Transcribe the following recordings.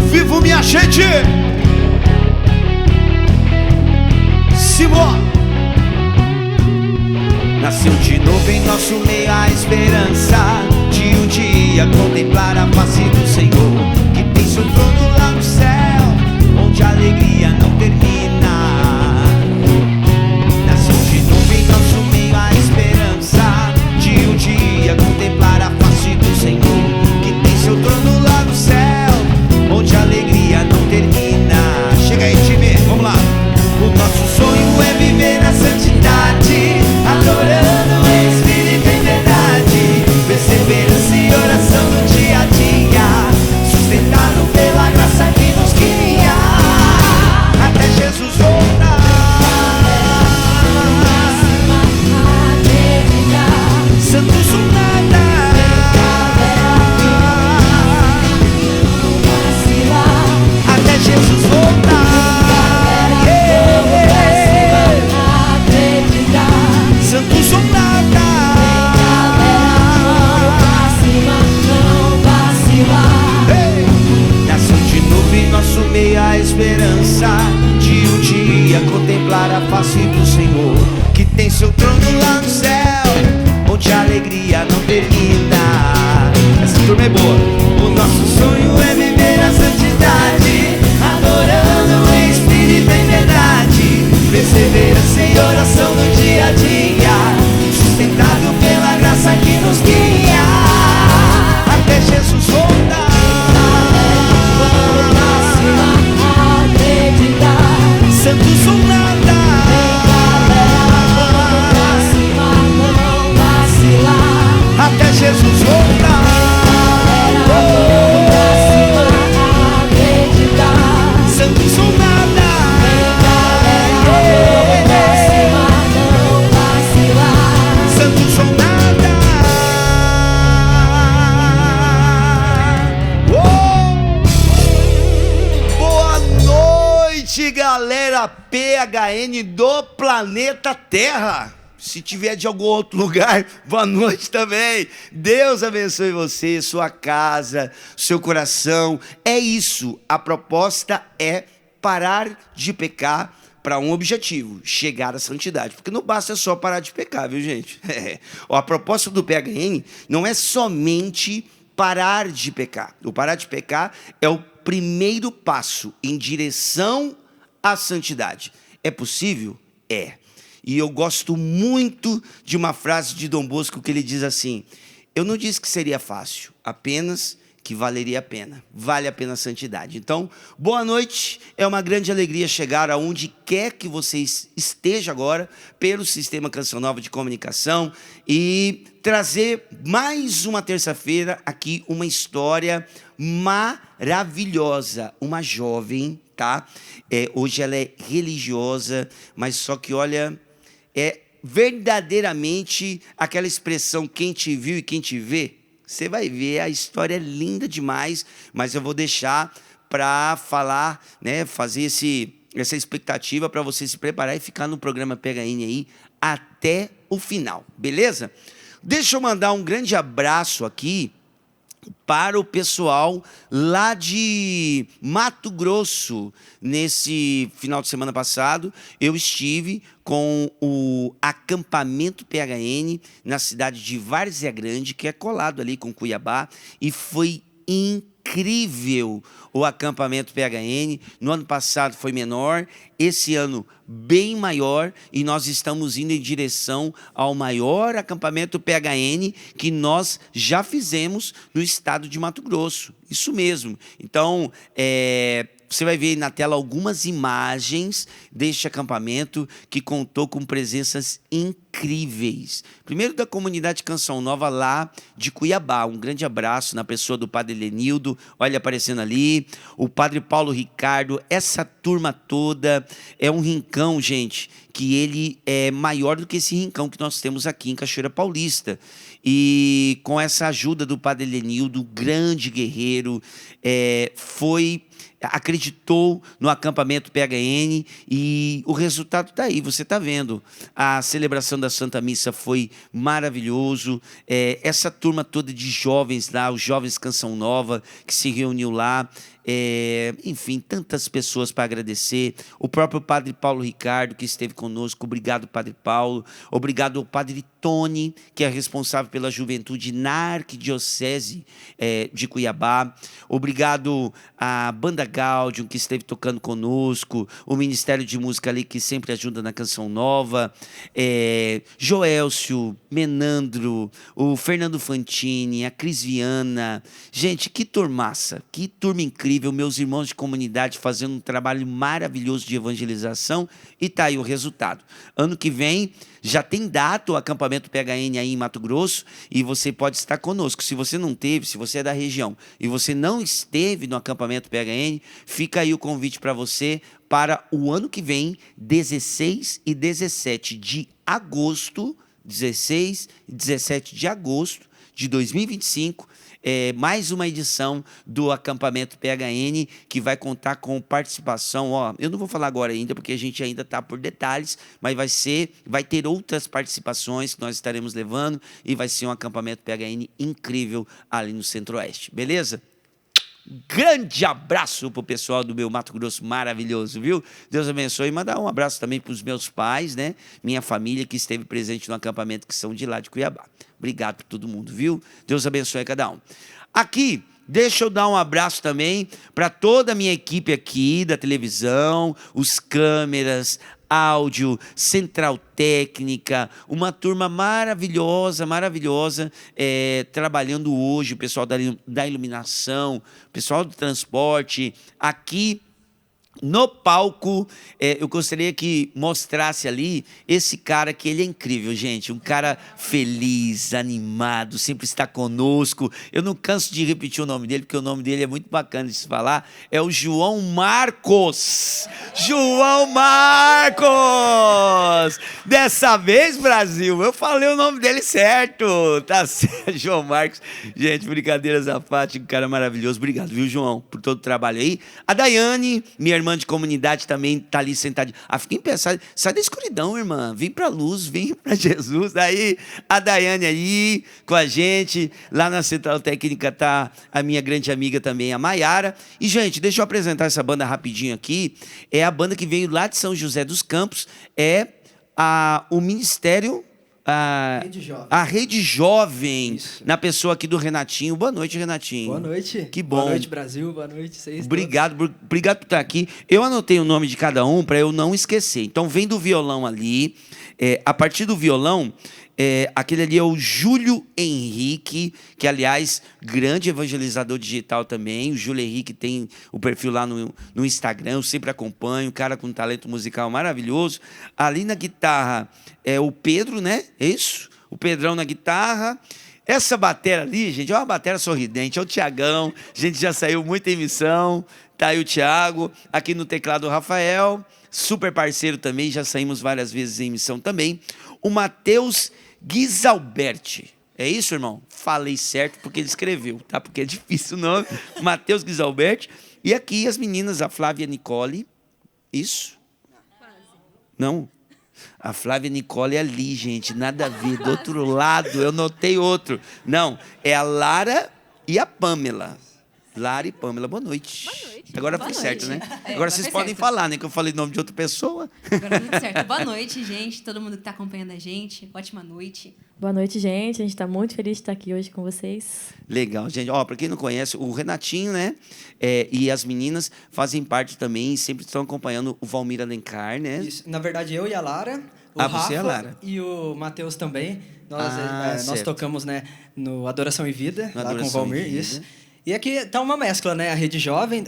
vivo, minha gente. Simão. Nasceu de novo em nosso meio a esperança de um dia contemplar a face do Senhor, que tem seu trono lá no céu, onde a alegria não termina. Nasceu de novo em nosso meio a esperança de um dia contemplar a face do Senhor, que tem seu trono lá no céu, onde a alegria não termina. Chega aí, time, vamos lá. O nosso sonho é viver na santidade, adorando em espírito e em verdade, perseverança e oração no dia a dia, sustentado pela graça que nos guia, até Jesus voltar. Santos ou nada, até Jesus voltar. Santos ou nada, nasceu de novo em nosso meio a esperança de um dia contemplar a face do Senhor, que tem seu trono lá no céu, onde a alegria não termina. Essa turma é boa. O nosso sonho é viver a santidade, adorando em espírito e em verdade, perseverança e oração no dia a dia, sustentado pela graça que nos guia, até Jesus voltar. Santos ou nada, até Jesus voltar. Santos ou nada, Santos ou nada. Boa noite, galera PHN do planeta Terra. Se tiver de algum outro lugar, boa noite também. Deus abençoe você, sua casa, seu coração. É isso, a proposta é parar de pecar para um objetivo, chegar à santidade. Porque não basta só parar de pecar, viu, gente? A proposta do PHN não é somente parar de pecar. O parar de pecar é o primeiro passo em direção à santidade. É possível? É. E eu gosto muito de uma frase de Dom Bosco que ele diz assim: eu não disse que seria fácil, apenas que valeria a pena. Vale a pena a santidade. Então, boa noite. É uma grande alegria chegar aonde quer que você esteja agora, pelo Sistema Canção Nova de Comunicação, e trazer mais uma terça-feira aqui uma história maravilhosa. Uma jovem, tá? Hoje ela é religiosa, mas só que, olha, é verdadeiramente aquela expressão, quem te viu e quem te vê. Você vai ver, a história é linda demais, mas eu vou deixar para falar, né, fazer essa expectativa para você se preparar e ficar no programa PHN aí até o final, beleza? Deixa eu mandar um grande abraço aqui para o pessoal lá de Mato Grosso. Nesse final de semana passado, eu estive com o acampamento PHN na cidade de Várzea Grande, que é colado ali com Cuiabá, e foi incrível o acampamento PHN. No ano passado foi menor, esse ano bem maior, e nós estamos indo em direção ao maior acampamento PHN que nós já fizemos no estado de Mato Grosso. Isso mesmo. Então, você vai ver na tela algumas imagens deste acampamento que contou com presenças incríveis. Primeiro da comunidade Canção Nova lá de Cuiabá. Um grande abraço na pessoa do padre Lenildo, olha aparecendo ali, o padre Paulo Ricardo, essa turma toda. É um rincão, gente, que ele é maior do que esse rincão que nós temos aqui em Cachoeira Paulista. E com essa ajuda do padre Lenildo, grande guerreiro, acreditou no acampamento PHN e o resultado está aí, você está vendo. A celebração da Santa Missa foi maravilhoso. Essa turma toda de jovens lá, os jovens Canção Nova, que se reuniu lá, enfim, tantas pessoas para agradecer. O próprio Padre Paulo Ricardo, que esteve conosco. Obrigado, Padre Paulo. Obrigado ao Padre Tony, que é responsável pela juventude na Arquidiocese de Cuiabá. Obrigado à Banda Gaudium, que esteve tocando conosco. O Ministério de Música ali, que sempre ajuda na Canção Nova. Joelcio, Menandro, o Fernando Fantini, a Cris Viana. Gente, que turmaça, que turma incrível. Meus irmãos de comunidade fazendo um trabalho maravilhoso de evangelização. E tá aí o resultado. Ano que vem já tem data o acampamento PHN aí em Mato Grosso e você pode estar conosco. Se você não teve, se você é da região e você não esteve no acampamento PHN, fica aí o convite para você para o ano que vem, 16 e 17 de agosto, 16 e 17 de agosto de 2025, mais uma edição do acampamento PHN, que vai contar com participação, eu não vou falar agora ainda, porque a gente ainda está por detalhes, mas vai ter outras participações que nós estaremos levando, e vai ser um acampamento PHN incrível ali no Centro-Oeste, beleza? Grande abraço pro pessoal do meu Mato Grosso maravilhoso, viu? Deus abençoe. E mandar um abraço também para os meus pais, né? Minha família que esteve presente no acampamento, que são de lá de Cuiabá. Obrigado por todo mundo, viu? Deus abençoe cada um. Aqui, deixa eu dar um abraço também para toda a minha equipe aqui da televisão, os câmeras, áudio, central técnica, uma turma maravilhosa, trabalhando hoje, o pessoal da iluminação, o pessoal do transporte, aqui no palco. Eu gostaria que mostrasse ali esse cara, que ele é incrível, gente. Um cara feliz, animado, sempre está conosco. Eu não canso de repetir o nome dele, porque o nome dele é muito bacana de se falar. É o João Marcos. João Marcos! Dessa vez, Brasil, eu falei o nome dele certo. Tá certo, João Marcos. Gente, brincadeiras à parte, um cara maravilhoso. Obrigado, viu, João, por todo o trabalho aí. A Daiane, minha irmã de comunidade, também tá ali sentada. Fica em pé, sai da escuridão, irmã. Vem pra luz, vem pra Jesus. Aí, a Daiane aí com a gente. Lá na Central Técnica tá a minha grande amiga também, a Maiara. E, gente, deixa eu apresentar essa banda rapidinho aqui. É a banda que veio lá de São José dos Campos. O Ministério... Rede Jovem. A Rede Jovem, Isso. Na pessoa aqui do Renatinho. Boa noite, Renatinho. Boa noite. Que bom. Boa noite, Brasil. Boa noite, vocês. Obrigado por estar aqui. Eu anotei o nome de cada um para eu não esquecer. Então, vem do violão ali. A partir do violão, aquele ali é o Júlio Henrique, que, aliás, grande evangelizador digital também. O Júlio Henrique tem o perfil lá no Instagram, eu sempre acompanho. Um cara com um talento musical maravilhoso. Ali na guitarra é o Pedro, né? Isso. O Pedrão na guitarra. Essa batera ali, gente, é uma batera sorridente. É o Tiagão. A gente já saiu muita emissão. Tá aí o Thiago. Aqui no teclado o Rafael. Super parceiro também. Já saímos várias vezes em emissão também. O Matheus Guisalberti. É isso, irmão? Falei certo porque ele escreveu, tá? Porque é difícil o nome. Matheus Guisalberti. E aqui as meninas, a Flávia Nicole. Isso? Não? A Flávia Nicole é ali, gente. Nada a ver. Do outro lado, eu notei outro. Não, é a Lara e a Pamela. Lara e Pamela, boa noite. Boa noite. Agora Boa foi noite. certo, né? É, Agora vocês podem certo. falar, né? Que eu falei o nome de outra pessoa. Agora tudo certo. Boa noite, gente. Todo mundo que está acompanhando a gente. Ótima noite. Boa noite, gente. A gente está muito feliz de estar aqui hoje com vocês. Legal, gente. Para quem não conhece, o Renatinho, né? E as meninas fazem parte também, sempre estão acompanhando o Valmir Alencar, né? Isso. Na verdade, eu e a Lara, o Você Rafa e a Lara. e o Matheus também. Nós certo. tocamos, né, no Adoração e Vida, No lá com o Adoração e Valmir. Vida. Isso. E aqui tá uma mescla, né? A Rede Jovem,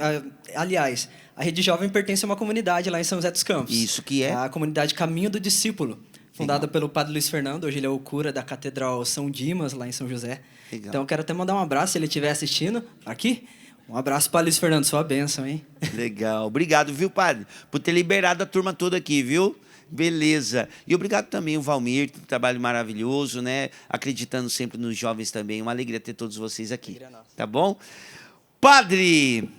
aliás, a Rede Jovem pertence a uma comunidade lá em São José dos Campos. Isso que é? A comunidade Caminho do Discípulo, fundada pelo Padre Luiz Fernando. Hoje ele é o cura da Catedral São Dimas, lá em São José. Legal. Então, eu quero até mandar um abraço, se ele estiver assistindo aqui. Um abraço para Luiz Fernando, sua bênção, hein? Legal. Obrigado, viu, padre? Por ter liberado a turma toda aqui, viu? Beleza. E obrigado também ao Valmir, um trabalho maravilhoso, né? Acreditando sempre nos jovens também. Uma alegria ter todos vocês aqui. Tá bom? Padre,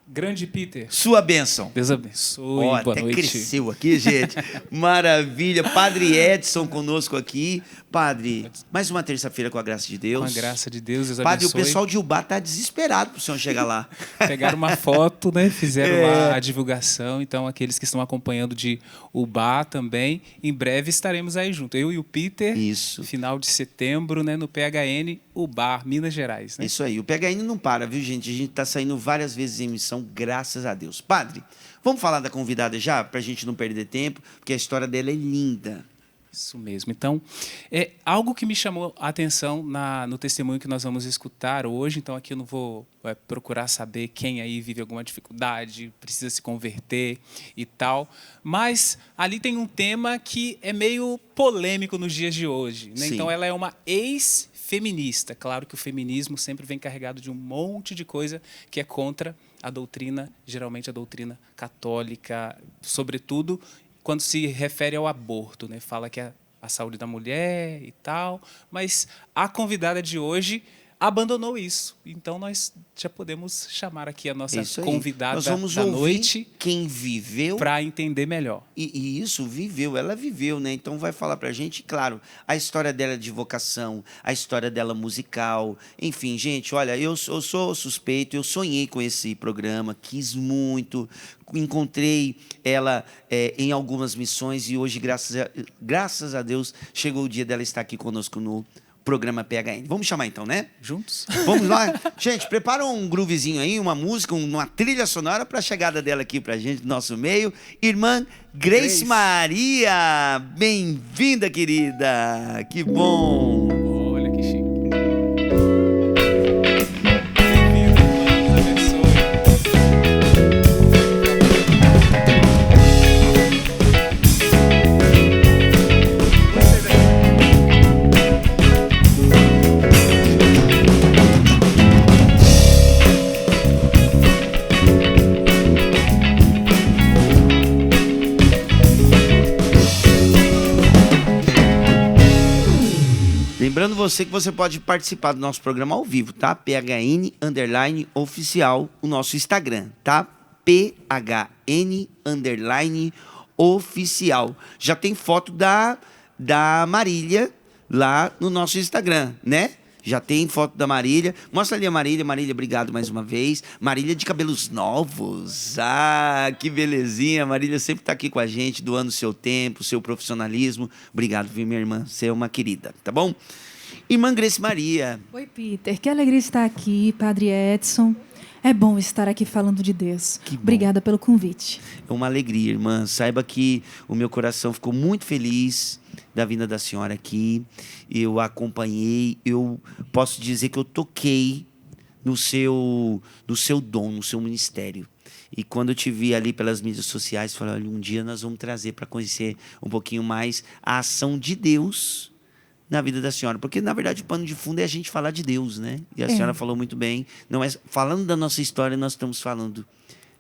Grande Peter. sua bênção. Deus abençoe. Boa Até noite. cresceu aqui, gente. Maravilha. Padre Edson conosco aqui. Padre, mais uma terça-feira com a graça de Deus. Com a graça de Deus, Deus Padre, abençoe. o pessoal de Ubá tá desesperado pro senhor chegar lá. Pegaram uma foto, né? Fizeram lá a divulgação. Então, aqueles que estão acompanhando de Ubá também, em breve estaremos aí junto. Eu e o Peter, Isso. final de setembro, né? No PHN Ubá, Minas Gerais. Né? Isso aí. O PHN não para, viu, gente? A gente tá saindo várias vezes em missão, graças a Deus. Padre, vamos falar da convidada já, pra gente não perder tempo, porque a história dela é linda. Isso mesmo. Então, é algo que me chamou a atenção no testemunho que nós vamos escutar hoje. Então, aqui eu não vou procurar saber quem aí vive alguma dificuldade, precisa se converter e tal. Mas ali tem um tema que é meio polêmico nos dias de hoje. Né? Sim. Então, ela é uma ex-feminista. Claro que o feminismo sempre vem carregado de um monte de coisa que é contra a doutrina, geralmente a doutrina católica, sobretudo quando se refere ao aborto, né? Fala que é a saúde da mulher e tal, mas a convidada de hoje abandonou isso. Então, nós já podemos chamar aqui a nossa Isso aí. convidada Nós vamos da ouvir noite quem viveu para entender melhor. e isso viveu, ela viveu, né? Então vai falar pra gente, claro, a história dela de vocação, a história dela musical, enfim, gente, olha, eu sou suspeito, eu sonhei com esse programa, quis muito, encontrei ela em algumas missões e hoje, graças a Deus, chegou o dia dela estar aqui conosco no programa PHN. Vamos chamar então, né? Juntos? Vamos lá? Gente, prepara um groovezinho aí, uma música, uma trilha sonora para a chegada dela aqui pra gente, do nosso meio. Irmã Grace Maria, bem-vinda, querida. Que bom. Olha que chique. Bem-vindo, irmã. Deus abençoe. Lembrando você que você pode participar do nosso programa ao vivo, tá? PHN_oficial, o nosso Instagram, tá? PHN_oficial. Já tem foto da Marília lá no nosso Instagram, né? Já tem foto da Marília. Mostra ali a Marília. Marília, obrigado mais uma vez. Marília de cabelos novos. Ah, que belezinha. Marília sempre está aqui com a gente, doando seu tempo, seu profissionalismo. Obrigado, viu, minha irmã? Você é uma querida, tá bom? Irmã Grace Maria. Oi, Peter. Que alegria estar aqui, Padre Edson. É bom estar aqui falando de Deus. Que bom. Obrigada pelo convite. É uma alegria, irmã. Saiba que o meu coração ficou muito feliz da vinda da senhora aqui. Eu acompanhei, eu posso dizer que eu toquei no seu dom, no seu ministério. E quando eu te vi ali pelas mídias sociais, falei, olha, um dia nós vamos trazer para conhecer um pouquinho mais a ação de Deus na vida da senhora. Porque, na verdade, o pano de fundo é a gente falar de Deus, né? E a senhora falou muito bem. Não é falando da nossa história, nós estamos falando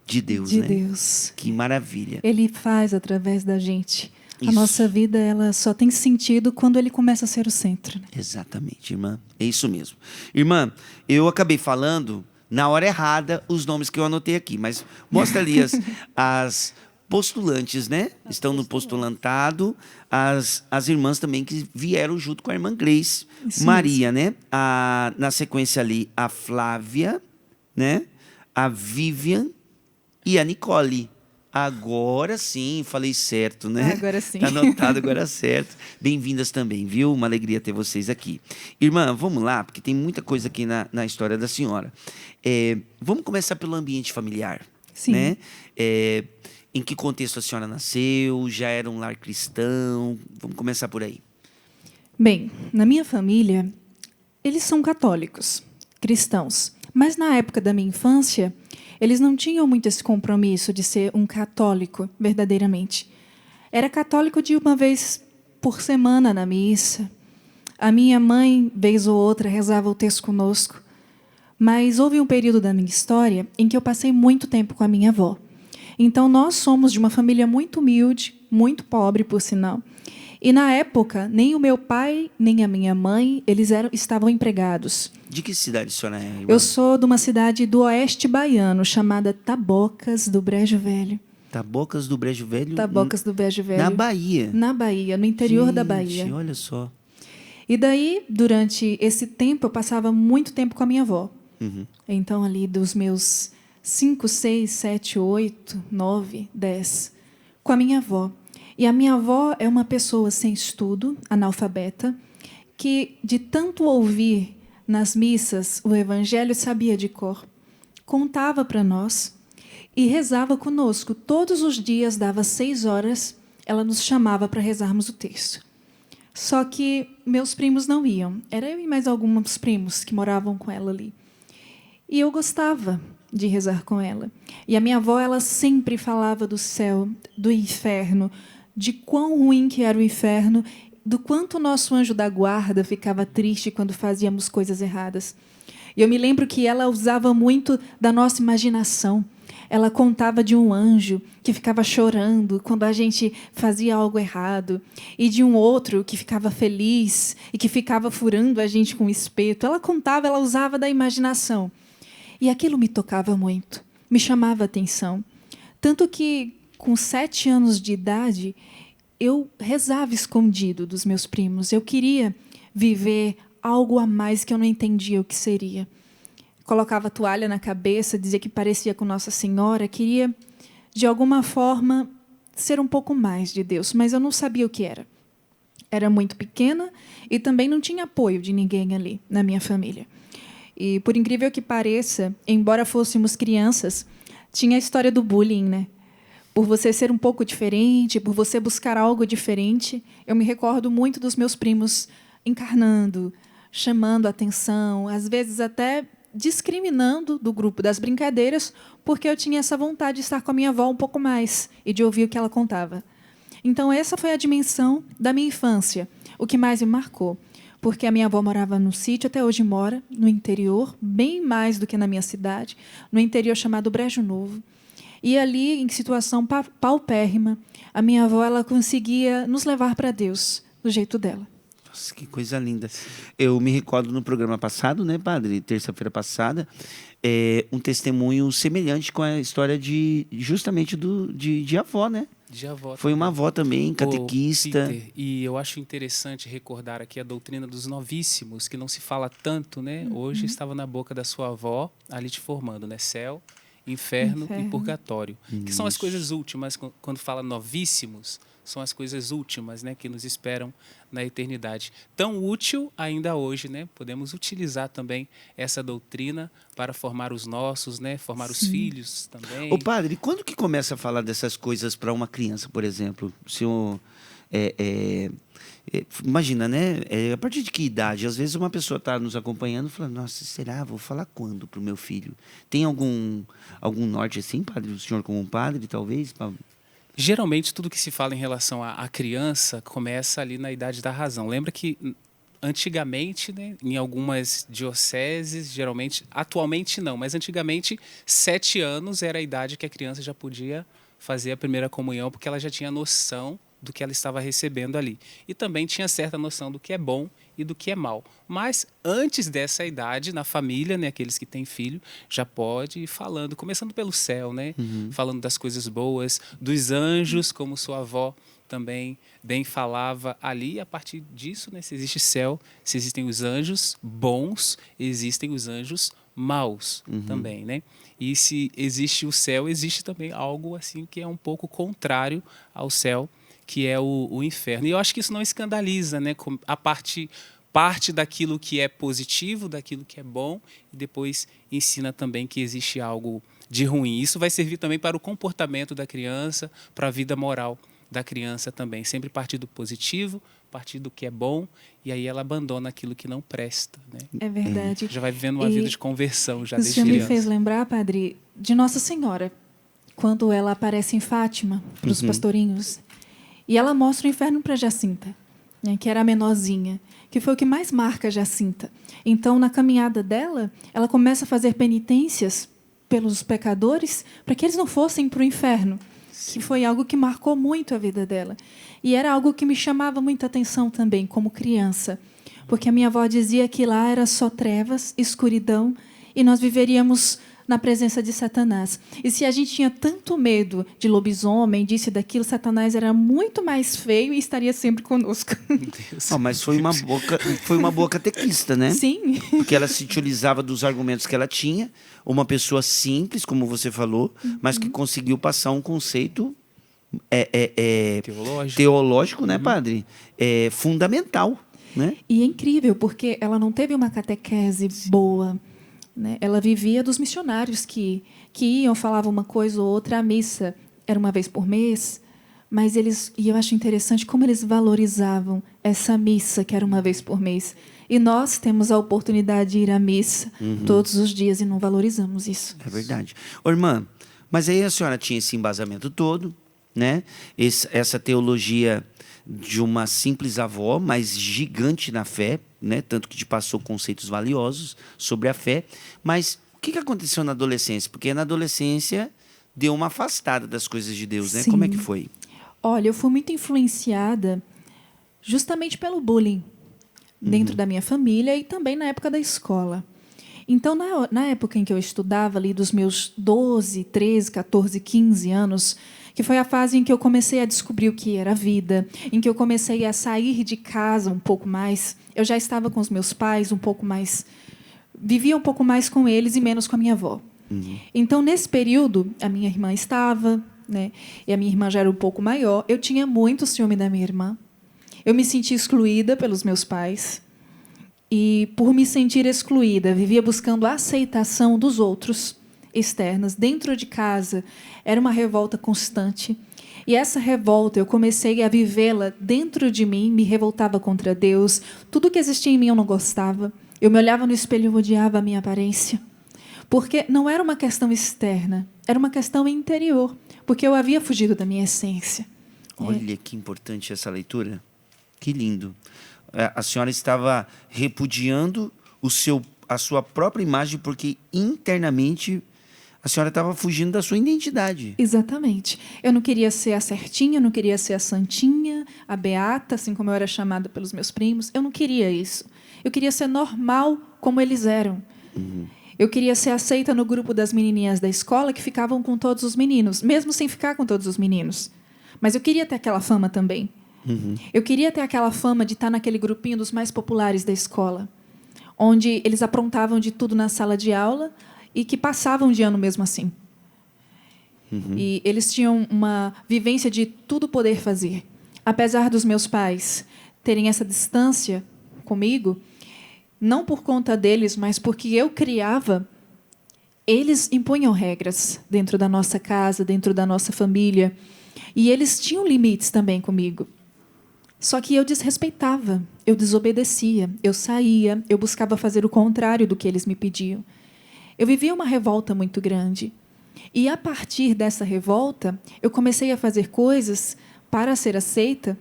de Deus, De né? Deus. Que maravilha. Ele faz através da gente. Isso. A nossa vida, ela só tem sentido quando ele começa a ser o centro. Né? Exatamente, irmã. É isso mesmo. Irmã, eu acabei falando na hora errada os nomes que eu anotei aqui, mas mostra ali as postulantes, né? Estão no postulantado, as irmãs também que vieram junto com a irmã Grace Isso Maria, né? Na sequência ali, a Flávia, né? A Vivian e a Nicole. Agora sim, falei certo, né? Agora sim. Tá anotado agora certo. Bem-vindas também, viu? Uma alegria ter vocês aqui. Irmã, vamos lá, porque tem muita coisa aqui na história da senhora. Vamos começar pelo ambiente familiar. Sim. Né? Em que contexto a senhora nasceu? Já era um lar cristão? Vamos começar por aí. Bem, na minha família, eles são católicos, cristãos. Mas na época da minha infância, eles não tinham muito esse compromisso de ser um católico, verdadeiramente. Era católico de uma vez por semana na missa. A minha mãe, vez ou outra, rezava o texto conosco. Mas houve um período da minha história em que eu passei muito tempo com a minha avó. Então, nós somos de uma família muito humilde, muito pobre, por sinal. E, na época, nem o meu pai, nem a minha mãe, estavam empregados. De que cidade a senhora é, irmã? Eu sou de uma cidade do oeste baiano, chamada Tabocas do Brejo Velho. Tabocas do Brejo Velho? Tabocas do Brejo Velho. Na Bahia. Na Bahia, no interior da Bahia. Gente, olha só. E daí, durante esse tempo, eu passava muito tempo com a minha avó. Então, ali dos meus 5, 6, 7, 8, 9, 10, com a minha avó. E a minha avó é uma pessoa sem estudo, analfabeta, que, de tanto ouvir nas missas o Evangelho, sabia de cor, contava para nós e rezava conosco. Todos os dias, dava 6 horas, ela nos chamava para rezarmos o texto. Só que meus primos não iam. Era eu e mais alguns primos que moravam com ela ali. E eu gostava de rezar com ela. E a minha avó, ela sempre falava do céu, do inferno, de quão ruim que era o inferno, do quanto o nosso anjo da guarda ficava triste quando fazíamos coisas erradas. E eu me lembro que ela usava muito da nossa imaginação. Ela contava de um anjo que ficava chorando quando a gente fazia algo errado, e de um outro que ficava feliz e que ficava furando a gente com um espeto. Ela contava, ela usava da imaginação. E aquilo me tocava muito, me chamava a atenção. Tanto que, com 7 anos de idade, eu rezava escondido dos meus primos. Eu queria viver algo a mais que eu não entendia o que seria. Colocava a toalha na cabeça, dizia que parecia com Nossa Senhora, queria, de alguma forma, ser um pouco mais de Deus, mas eu não sabia o que era. Era muito pequena e também não tinha apoio de ninguém ali na minha família. E, por incrível que pareça, embora fôssemos crianças, tinha a história do bullying, né? Por você ser um pouco diferente, por você buscar algo diferente. Eu me recordo muito dos meus primos encarnando, chamando a atenção, às vezes até discriminando do grupo das brincadeiras, porque eu tinha essa vontade de estar com a minha avó um pouco mais e de ouvir o que ela contava. Então, essa foi a dimensão da minha infância, o que mais me marcou. Porque a minha avó morava no sítio, até hoje mora, no interior, bem mais do que na minha cidade, no interior chamado Brejo Novo. E ali, em situação paupérrima, a minha avó, ela conseguia nos levar para Deus, do jeito dela. Nossa, que coisa linda. Eu me recordo no programa passado, né, padre? Terça-feira passada, um testemunho semelhante com a história justamente de avó, né? De avó. Foi uma avó também, catequista. Peter, e eu acho interessante recordar aqui a doutrina dos novíssimos, que não se fala tanto, né? Hoje estava na boca da sua avó, ali te formando, né? Céu, inferno e purgatório. Que são as coisas últimas, quando fala novíssimos, são as coisas últimas, né, que nos esperam na eternidade. Tão útil ainda hoje, né? Podemos utilizar também essa doutrina para formar os nossos, né? Formar os filhos também. Ô padre, quando que começa a falar dessas coisas para uma criança, por exemplo? O senhor, imagina, né? A partir de que idade? Às vezes uma pessoa está nos acompanhando e fala, nossa, será? Vou falar quando para o meu filho? Tem algum norte assim, padre? O senhor como um padre, talvez? Geralmente, tudo que se fala em relação à criança começa ali na idade da razão. Lembra que antigamente, né, em algumas dioceses, geralmente, atualmente não, mas antigamente, 7 anos era a idade que a criança já podia fazer a primeira comunhão, porque ela já tinha noção do que ela estava recebendo ali. E também tinha certa noção do que é bom e do que é mal. Mas antes dessa idade, na família, né, aqueles que têm filho, já pode ir falando, começando pelo céu, né? Falando das coisas boas, dos anjos, como sua avó também bem falava ali. E a partir disso, né, se existe céu, se existem os anjos bons, existem os anjos maus também, né? E se existe o céu, existe também algo assim que é um pouco contrário ao céu, que é o inferno. E eu acho que isso não escandaliza, né? A parte daquilo que é positivo, daquilo que é bom, e depois ensina também que existe algo de ruim. Isso vai servir também para o comportamento da criança, para a vida moral da criança também. Sempre partir do positivo, partir do que é bom, e aí ela abandona aquilo que não presta, né? É verdade. Já vai vivendo uma vida de conversão já desde Isso já me criança. fez lembrar, padre, de Nossa Senhora, quando ela aparece em Fátima para os pastorinhos. E ela mostra o inferno para Jacinta, né, que era a menorzinha, que foi o que mais marca Jacinta. Então, na caminhada dela, ela começa a fazer penitências pelos pecadores para que eles não fossem para o inferno, que foi algo que marcou muito a vida dela. E era algo que me chamava muita atenção também, como criança, porque a minha avó dizia que lá era só trevas, escuridão, e nós viveríamos na presença de Satanás. E se a gente tinha tanto medo de lobisomem, disso e daquilo, Satanás era muito mais feio e estaria sempre conosco. Mas foi uma boa catequista, né? Sim. Porque ela se utilizava dos argumentos que ela tinha, uma pessoa simples, como você falou, mas que conseguiu passar um conceito teológico, né, padre? Fundamental, né? E é incrível, porque ela não teve uma catequese boa, né? Ela vivia dos missionários que iam, falavam uma coisa ou outra. A missa era uma vez por mês, mas e eu acho interessante como eles valorizavam essa missa que era uma vez por mês. E nós temos a oportunidade de ir à missa todos os dias e não valorizamos isso. É verdade. Ô, irmã, mas aí a senhora tinha esse embasamento todo, né? Essa teologia de uma simples avó, mas gigante na fé, né? Tanto que te passou conceitos valiosos sobre a fé. Mas o que aconteceu na adolescência? Porque na adolescência deu uma afastada das coisas de Deus, né? Sim. Como é que foi? Olha, eu fui muito influenciada justamente pelo bullying dentro da minha família e também na época da escola. Então, na época em que eu estudava, ali dos meus 12, 13, 14, 15 anos, que foi a fase em que eu comecei a descobrir o que era a vida, em que eu comecei a sair de casa um pouco mais. Eu já estava com os meus pais um pouco mais, vivia um pouco mais com eles e menos com a minha avó. Então, nesse período, a minha irmã estava, né? E a minha irmã já era um pouco maior. Eu tinha muito ciúme da minha irmã. Eu me sentia excluída pelos meus pais. E, por me sentir excluída, vivia buscando a aceitação dos outros, externas. Dentro de casa, era uma revolta constante. E essa revolta, eu comecei a vivê-la dentro de mim, me revoltava contra Deus. Tudo que existia em mim eu não gostava. Eu me olhava no espelho e eu odiava a minha aparência. Porque não era uma questão externa, era uma questão interior. Porque eu havia fugido da minha essência. Olha que importante essa leitura. Que lindo. A senhora estava repudiando a sua própria imagem porque internamente a senhora estava fugindo da sua identidade. Exatamente. Eu não queria ser a certinha, eu não queria ser a santinha, a beata, assim como eu era chamada pelos meus primos. Eu não queria isso. Eu queria ser normal como eles eram. Eu queria ser aceita no grupo das menininhas da escola que ficavam com todos os meninos, mesmo sem ficar com todos os meninos. Mas eu queria ter aquela fama também. Eu queria ter aquela fama de estar naquele grupinho dos mais populares da escola, onde eles aprontavam de tudo na sala de aula e que passavam de ano mesmo assim. E eles tinham uma vivência de tudo poder fazer. Apesar dos meus pais terem essa distância comigo, não por conta deles, mas porque eu criava, eles impunham regras dentro da nossa casa, dentro da nossa família. E eles tinham limites também comigo. Só que eu desrespeitava, eu desobedecia, eu saía, eu buscava fazer o contrário do que eles me pediam. Eu vivia uma revolta muito grande. E, a partir dessa revolta, eu comecei a fazer coisas para ser aceita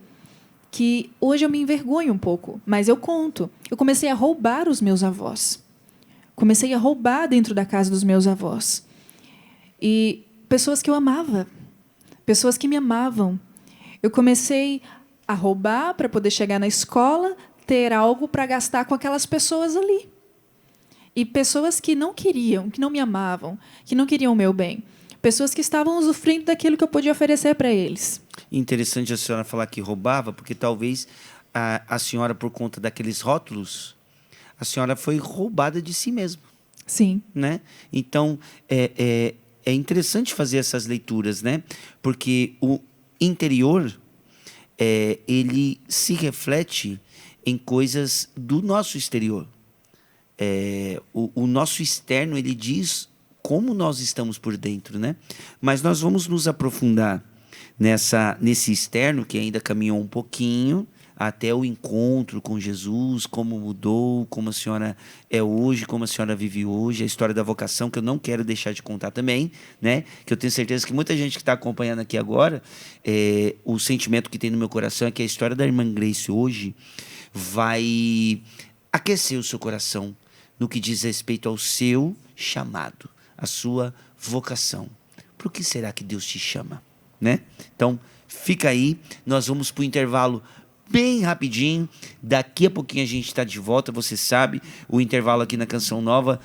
que hoje eu me envergonho um pouco, mas eu conto. Eu comecei a roubar os meus avós. Comecei a roubar dentro da casa dos meus avós. E pessoas que eu amava, pessoas que me amavam. Eu comecei a roubar para poder chegar na escola, ter algo para gastar com aquelas pessoas ali. E pessoas que não queriam, que não me amavam, que não queriam o meu bem. Pessoas que estavam usufruindo daquilo que eu podia oferecer para eles. Interessante a senhora falar que roubava, porque talvez a senhora, por conta daqueles rótulos, a senhora foi roubada de si mesma. Sim. Né? Então, é interessante fazer essas leituras, né? Porque o interior, ele se reflete em coisas do nosso exterior. O nosso externo, ele diz como nós estamos por dentro, né? Mas nós vamos nos aprofundar nesse externo, que ainda caminhou um pouquinho, até o encontro com Jesus, como mudou, como a senhora é hoje, como a senhora vive hoje, a história da vocação, que eu não quero deixar de contar também, né? Que eu tenho certeza que muita gente que está acompanhando aqui agora, o sentimento que tem no meu coração é que a história da irmã Gleice hoje vai aquecer o seu coração no que diz respeito ao seu chamado, a sua vocação. Por que será que Deus te chama? Né? Então, fica aí, nós vamos para o intervalo bem rapidinho, daqui a pouquinho a gente está de volta, você sabe, o intervalo aqui na Canção Nova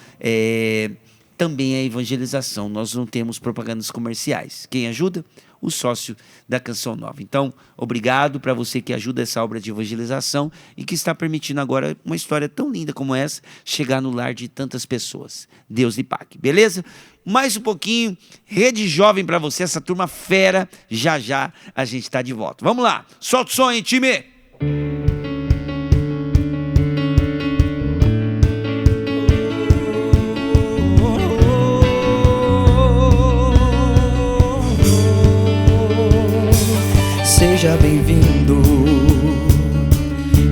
também é evangelização. Nós não temos propagandas comerciais. Quem ajuda? O sócio da Canção Nova. Então, obrigado para você que ajuda essa obra de evangelização e que está permitindo agora uma história tão linda como essa chegar no lar de tantas pessoas. Deus lhe pague, beleza? Mais um pouquinho, Rede Jovem para você, essa turma fera. Já já a gente está de volta. Vamos lá, solta o som aí, time! Seja bem-vindo,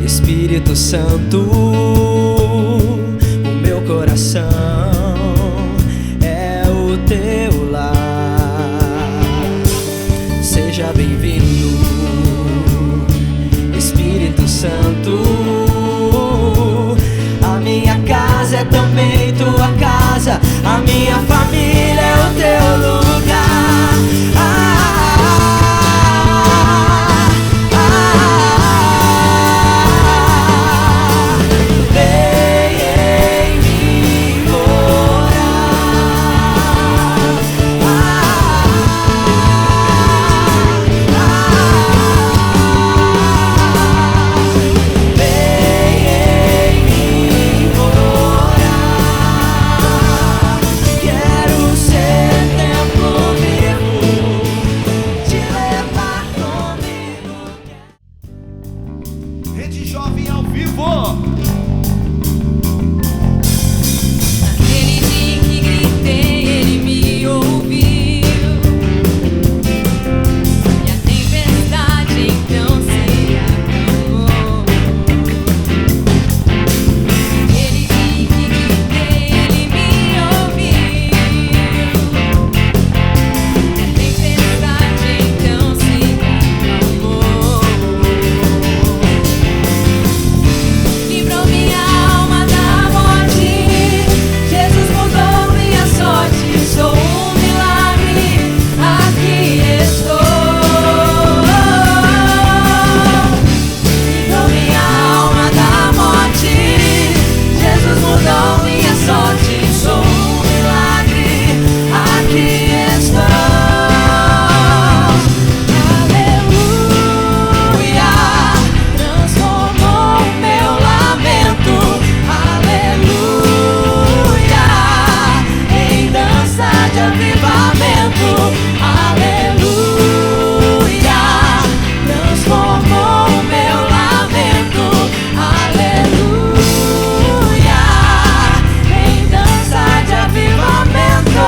Espírito Santo. O meu coração é o teu lar. Seja bem-vindo, Espírito Santo. A minha casa é também tua casa. A minha família é o teu lugar. Rede Jovem ao vivo! Naquele dia que gritei, ele me ouviu. E a tempestade então se acalmou. Naquele dia que gritei, ele me ouviu. E a tempestade então se acalmou. Livrou minha alma da morte. Jesus mudou minha sorte. Sou um milagre, aqui estou. Livrou minha alma da morte. Jesus mudou minha sorte. Sou um milagre, aqui estou. Aleluia, transformou o meu lamento. Aleluia, em dança de avivamento. Aleluia, transformou o meu lamento. Aleluia, em dança de avivamento.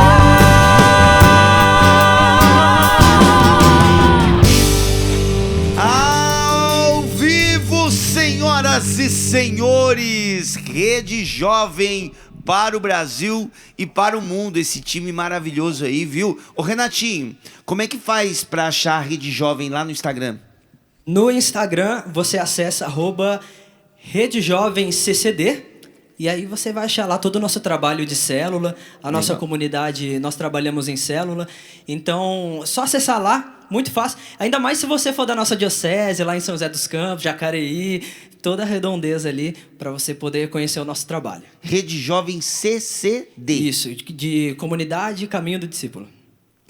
Ao vivo, senhoras e senhores, Rede Jovem para o Brasil e para o mundo, esse time maravilhoso aí, viu? Ô Renatinho, como é que faz para achar a Rede Jovem lá no Instagram? No Instagram, você acessa @RedeJovemCCD. E aí você vai achar lá todo o nosso trabalho de célula, a nossa Legal. comunidade, nós trabalhamos em célula. Então, só acessar lá, muito fácil. Ainda mais se você for da nossa diocese, lá em São José dos Campos, Jacareí, toda a redondeza ali, para você poder conhecer o nosso trabalho. Rede Jovem CCD. Isso, de comunidade e caminho do discípulo.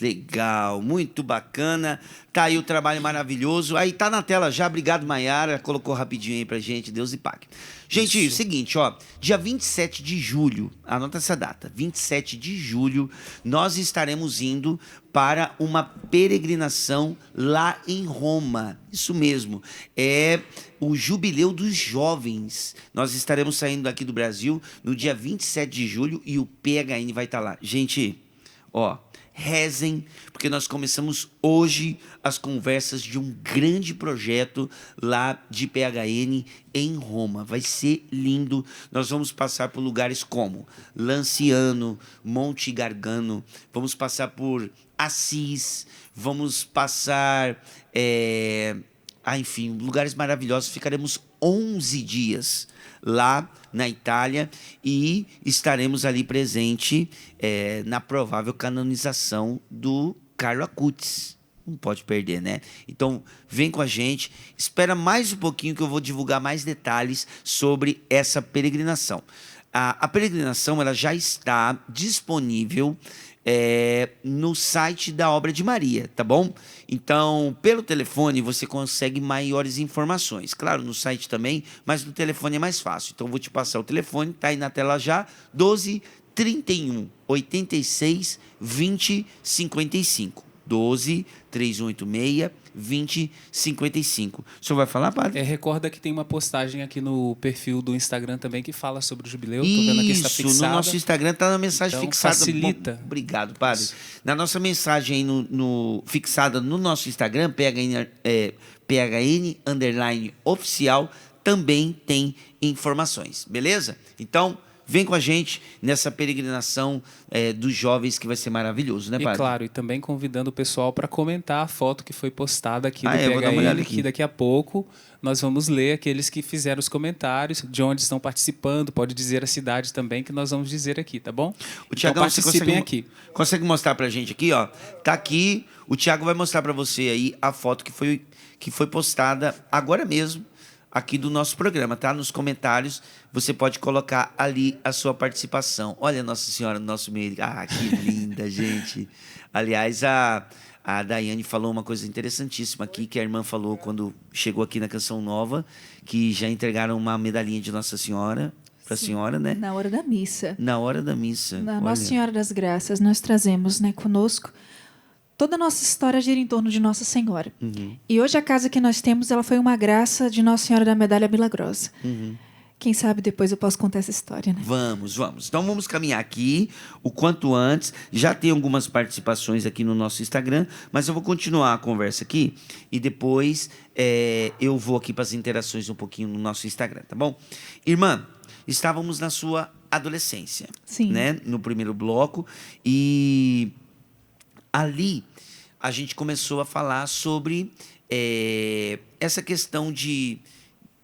Legal, muito bacana. Tá aí o trabalho maravilhoso. Aí tá na tela já. Obrigado, Maiara. Colocou rapidinho aí pra gente. Deus lhe pague. Gente, seguinte, ó. Dia 27 de julho, anota essa data. 27 de julho, nós estaremos indo para uma peregrinação lá em Roma. Isso mesmo. É o Jubileu dos Jovens. Nós estaremos saindo daqui do Brasil no dia 27 de julho e o PHN vai estar lá. Gente, ó, rezem, porque nós começamos hoje as conversas de um grande projeto lá de PHN em Roma. Vai ser lindo. Nós vamos passar por lugares como Lanciano, Monte Gargano, vamos passar por Assis, vamos passar, enfim, lugares maravilhosos. Ficaremos 11 dias lá na Itália e estaremos ali presente na provável canonização do Carlo Acutis. Não pode perder, né? Então, vem com a gente. Espera mais um pouquinho que eu vou divulgar mais detalhes sobre essa peregrinação. a peregrinação ela já está disponível no site da Obra de Maria, tá bom? Então, pelo telefone você consegue maiores informações. Claro, no site também, mas no telefone é mais fácil. Então, vou te passar o telefone, tá aí na tela já, 12 31 86 20 55. 12 3186 2055. O senhor vai falar, padre? Recorda que tem uma postagem aqui no perfil do Instagram também que fala sobre o jubileu. Tô vendo aqui, está Isso, fixada. no nosso Instagram está na mensagem Então, fixada. facilita. Bom, obrigado, padre. Na nossa mensagem aí fixada no nosso Instagram, PHN_oficial, também tem informações, beleza? Então, vem com a gente nessa peregrinação dos jovens que vai ser maravilhoso, né, padre? E claro, e também convidando o pessoal para comentar a foto que foi postada aqui do eu vou dar uma olhada PHN, aqui. que daqui a pouco nós vamos ler aqueles que fizeram os comentários, de onde estão participando, pode dizer a cidade também, que nós vamos dizer aqui, tá bom? O Tiagão, então participem aqui. Consegue mostrar pra gente aqui, ó? Tá aqui, o Tiago vai mostrar pra você aí a foto que foi postada agora mesmo, aqui do nosso programa, tá? Nos comentários, você pode colocar ali a sua participação. Olha Nossa Senhora no nosso meio. Ah, que linda, gente. Aliás, a Daiane falou uma coisa interessantíssima aqui, que a irmã falou quando chegou aqui na Canção Nova, que já entregaram uma medalhinha de Nossa Senhora para a senhora, né? Na hora da missa. Na hora da missa. Na olha. Nossa Senhora das Graças, nós trazemos, né, conosco. Toda a nossa história gira em torno de Nossa Senhora. Uhum. E hoje a casa que nós temos, ela foi uma graça de Nossa Senhora da Medalha Milagrosa. Uhum. Quem sabe depois eu posso contar essa história, né? Vamos. Então vamos caminhar aqui o quanto antes. Já tem algumas participações aqui no nosso Instagram, mas eu vou continuar a conversa aqui e depois eu vou aqui para as interações um pouquinho no nosso Instagram, tá bom? Irmã, estávamos na sua adolescência, Sim. né? No primeiro bloco, e ali a gente começou a falar sobre essa questão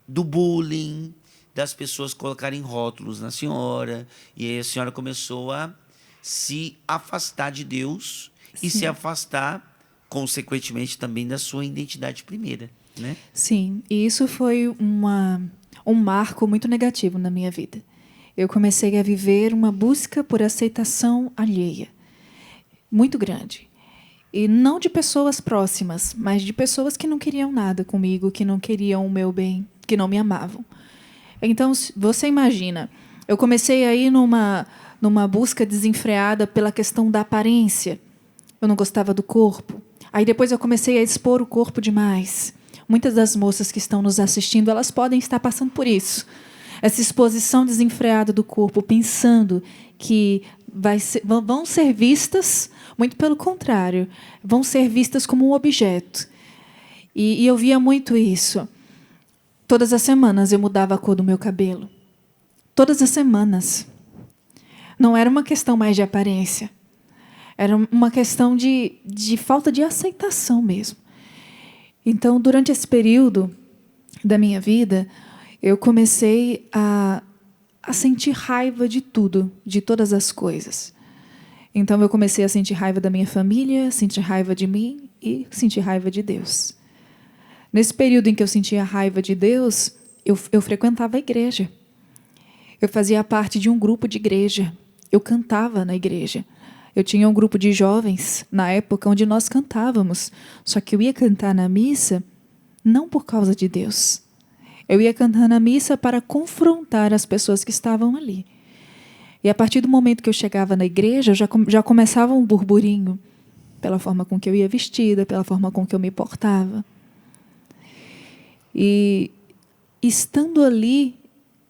do bullying, das pessoas colocarem rótulos na senhora, e aí a senhora começou a se afastar de Deus e se afastar, consequentemente, também da sua identidade primeira, né? Sim, e isso foi um marco muito negativo na minha vida. Eu comecei a viver uma busca por aceitação alheia, muito grande. E não de pessoas próximas, mas de pessoas que não queriam nada comigo, que não queriam o meu bem, que não me amavam. Então, você imagina, eu comecei aí numa busca desenfreada pela questão da aparência. Eu não gostava do corpo. Aí depois eu comecei a expor o corpo demais. Muitas das moças que estão nos assistindo, elas podem estar passando por isso. Essa exposição desenfreada do corpo, pensando que vão ser vistas, muito pelo contrário, vão ser vistas como um objeto. E eu via muito isso. Todas as semanas eu mudava a cor do meu cabelo. Todas as semanas. Não era uma questão mais de aparência. Era uma questão de falta de aceitação mesmo. Então, durante esse período da minha vida, eu comecei a sentir raiva de tudo, de todas as coisas. Então, eu comecei a sentir raiva da minha família, sentir raiva de mim e sentir raiva de Deus. Nesse período em que eu sentia raiva de Deus, eu frequentava a igreja. Eu fazia parte de um grupo de igreja. Eu cantava na igreja. Eu tinha um grupo de jovens, na época, onde nós cantávamos. Só que eu ia cantar na missa não por causa de Deus. Eu ia cantar na missa para confrontar as pessoas que estavam ali. E a partir do momento que eu chegava na igreja, já começava um burburinho pela forma com que eu ia vestida, pela forma com que eu me portava. E estando ali,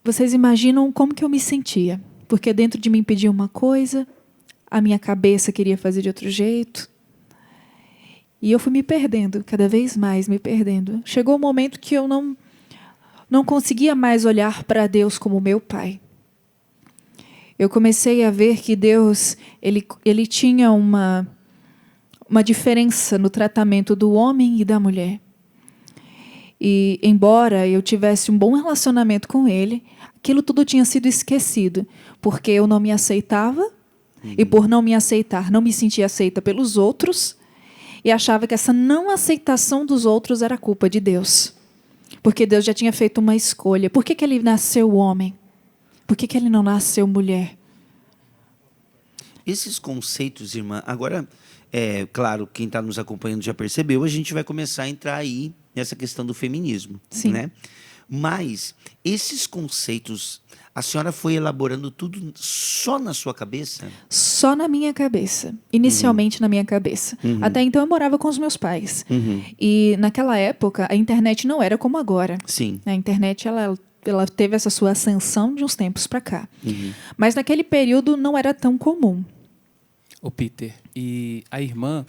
vocês imaginam como que eu me sentia. Porque dentro de mim pedia uma coisa, a minha cabeça queria fazer de outro jeito. E eu fui me perdendo, cada vez mais me perdendo. Chegou um momento que eu não conseguia mais olhar para Deus como meu pai. Eu comecei a ver que Deus ele tinha uma diferença no tratamento do homem e da mulher. E, embora eu tivesse um bom relacionamento com ele, aquilo tudo tinha sido esquecido, porque eu não me aceitava, e por não me aceitar, não me sentia aceita pelos outros, e achava que essa não aceitação dos outros era culpa de Deus. Porque Deus já tinha feito uma escolha. Por que ele nasceu homem? Por que ele não nasceu mulher? Esses conceitos, irmã, agora, claro, quem está nos acompanhando já percebeu, a gente vai começar a entrar aí nessa questão do feminismo, Sim. né? Mas esses conceitos, a senhora foi elaborando tudo só na sua cabeça? Só na minha cabeça. Inicialmente na minha cabeça. Até então eu morava com os meus pais. E naquela época a internet não era como agora. Sim. A internet ela teve essa sua ascensão de uns tempos para cá. Mas naquele período não era tão comum. Ô Peter, e a irmã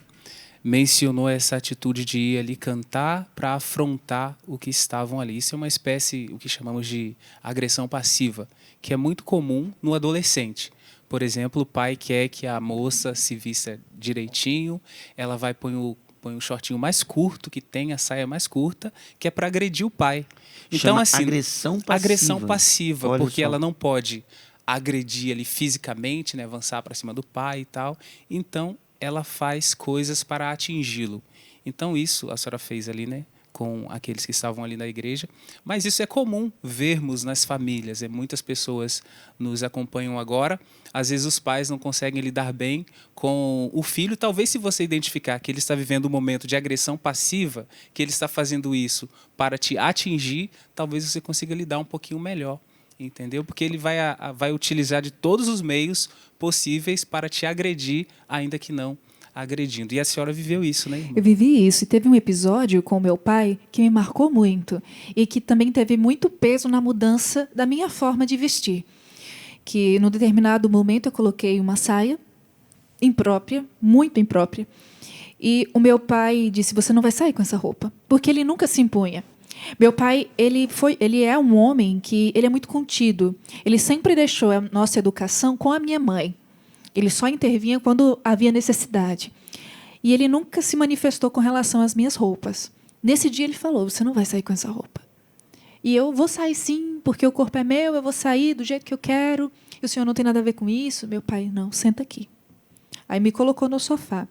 mencionou essa atitude de ir ali cantar para afrontar o que estavam ali. Isso é uma espécie, o que chamamos de agressão passiva, que é muito comum no adolescente. Por exemplo, o pai quer que a moça se vista direitinho, ela vai põe o shortinho mais curto que tem, a saia mais curta, que é para agredir o pai. Então, Chama assim, agressão passiva. agressão passiva, Olha porque só. ela não pode agredir ali fisicamente, né, avançar para cima do pai e tal. Então, ela faz coisas para atingi-lo. Então, isso a senhora fez ali, né, com aqueles que estavam ali na igreja. Mas isso é comum vermos nas famílias. Muitas pessoas nos acompanham agora. Às vezes os pais não conseguem lidar bem com o filho. Talvez se você identificar que ele está vivendo um momento de agressão passiva, que ele está fazendo isso para te atingir, talvez você consiga lidar um pouquinho melhor. Entendeu? Porque ele vai utilizar de todos os meios possíveis para te agredir, ainda que não agredindo. E a senhora viveu isso, né, irmã? Eu vivi isso e teve um episódio com meu pai que me marcou muito e que também teve muito peso na mudança da minha forma de vestir. Que, num determinado momento, eu coloquei uma saia imprópria, muito imprópria, e o meu pai disse, você não vai sair com essa roupa, porque ele nunca se impunha. Meu pai, ele é um homem que ele é muito contido. Ele sempre deixou a nossa educação com a minha mãe. Ele só intervinha quando havia necessidade. E ele nunca se manifestou com relação às minhas roupas. Nesse dia ele falou, você não vai sair com essa roupa. E eu vou sair sim, porque o corpo é meu, eu vou sair do jeito que eu quero. E o senhor não tem nada a ver com isso? Meu pai, não, senta aqui. Aí me colocou no sofá.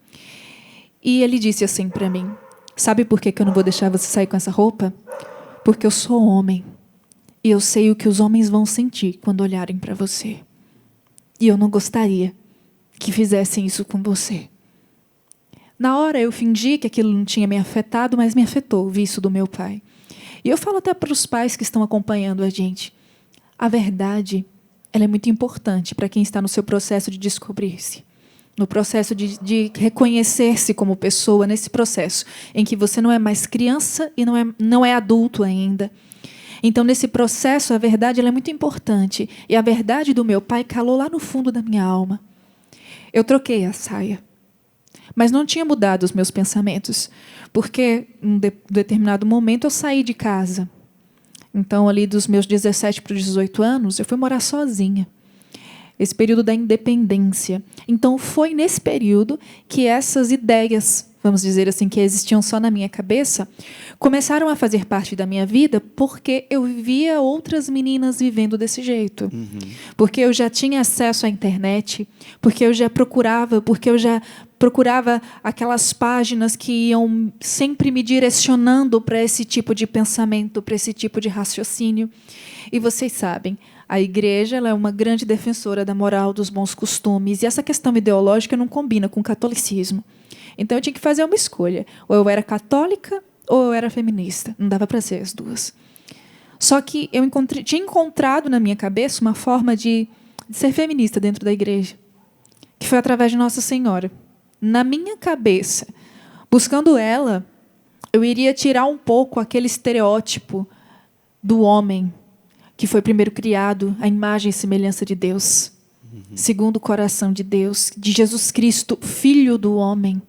E ele disse assim para mim, sabe por que eu não vou deixar você sair com essa roupa? Porque eu sou homem. E eu sei o que os homens vão sentir quando olharem para você. E eu não gostaria que fizessem isso com você. Na hora eu fingi que aquilo não tinha me afetado, mas me afetou, vi isso do meu pai. E eu falo até para os pais que estão acompanhando a gente. A verdade, ela é muito importante para quem está no seu processo de descobrir-se. No processo de reconhecer-se como pessoa, nesse processo em que você não é mais criança e não é adulto ainda. Então, nesse processo, a verdade ela é muito importante. E a verdade do meu pai calou lá no fundo da minha alma. Eu troquei a saia. Mas não tinha mudado os meus pensamentos. Porque, em um determinado momento, eu saí de casa. Então, ali dos meus 17 para os 18 anos, eu fui morar sozinha. Esse período da independência. Então, foi nesse período que essas ideias, vamos dizer assim, que existiam só na minha cabeça, começaram a fazer parte da minha vida porque eu via outras meninas vivendo desse jeito. Porque eu já tinha acesso à internet, porque eu já procurava aquelas páginas que iam sempre me direcionando para esse tipo de pensamento, para esse tipo de raciocínio. E vocês sabem, a igreja ela é uma grande defensora da moral, dos bons costumes, e essa questão ideológica não combina com o catolicismo. Então, eu tinha que fazer uma escolha. Ou eu era católica, ou eu era feminista. Não dava para ser as duas. Só que eu tinha encontrado na minha cabeça uma forma de ser feminista dentro da igreja, que foi através de Nossa Senhora. Na minha cabeça, buscando ela, eu iria tirar um pouco aquele estereótipo do homem, que foi primeiro criado à imagem e semelhança de Deus, segundo o coração de Deus, de Jesus Cristo, Filho do homem.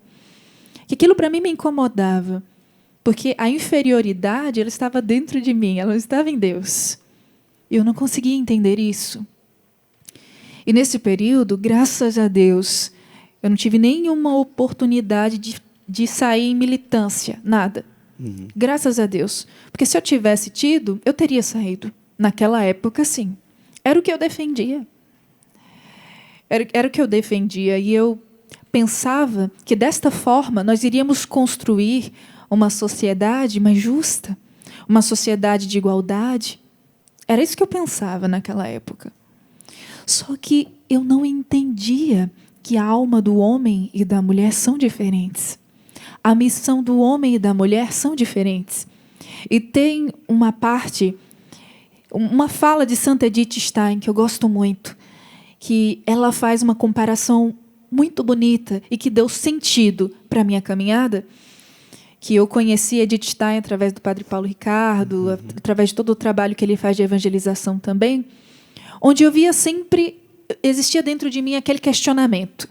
Que aquilo para mim me incomodava, porque a inferioridade ela estava dentro de mim, ela não estava em Deus. E eu não conseguia entender isso. E nesse período, graças a Deus, eu não tive nenhuma oportunidade de sair em militância, nada. Graças a Deus. Porque se eu tivesse tido, eu teria saído. Naquela época, sim. Era o que eu defendia. Era o que eu defendia. E eu pensava que, desta forma, nós iríamos construir uma sociedade mais justa, uma sociedade de igualdade. Era isso que eu pensava naquela época. Só que eu não entendia que a alma do homem e da mulher são diferentes. A missão do homem e da mulher são diferentes. E tem uma parte, uma fala de Santa Edith Stein, que eu gosto muito, que ela faz uma comparação muito bonita e que deu sentido para a minha caminhada, que eu conheci Edith Stein através do Padre Paulo Ricardo, através de todo o trabalho que ele faz de evangelização também, onde eu via sempre, existia dentro de mim aquele questionamento.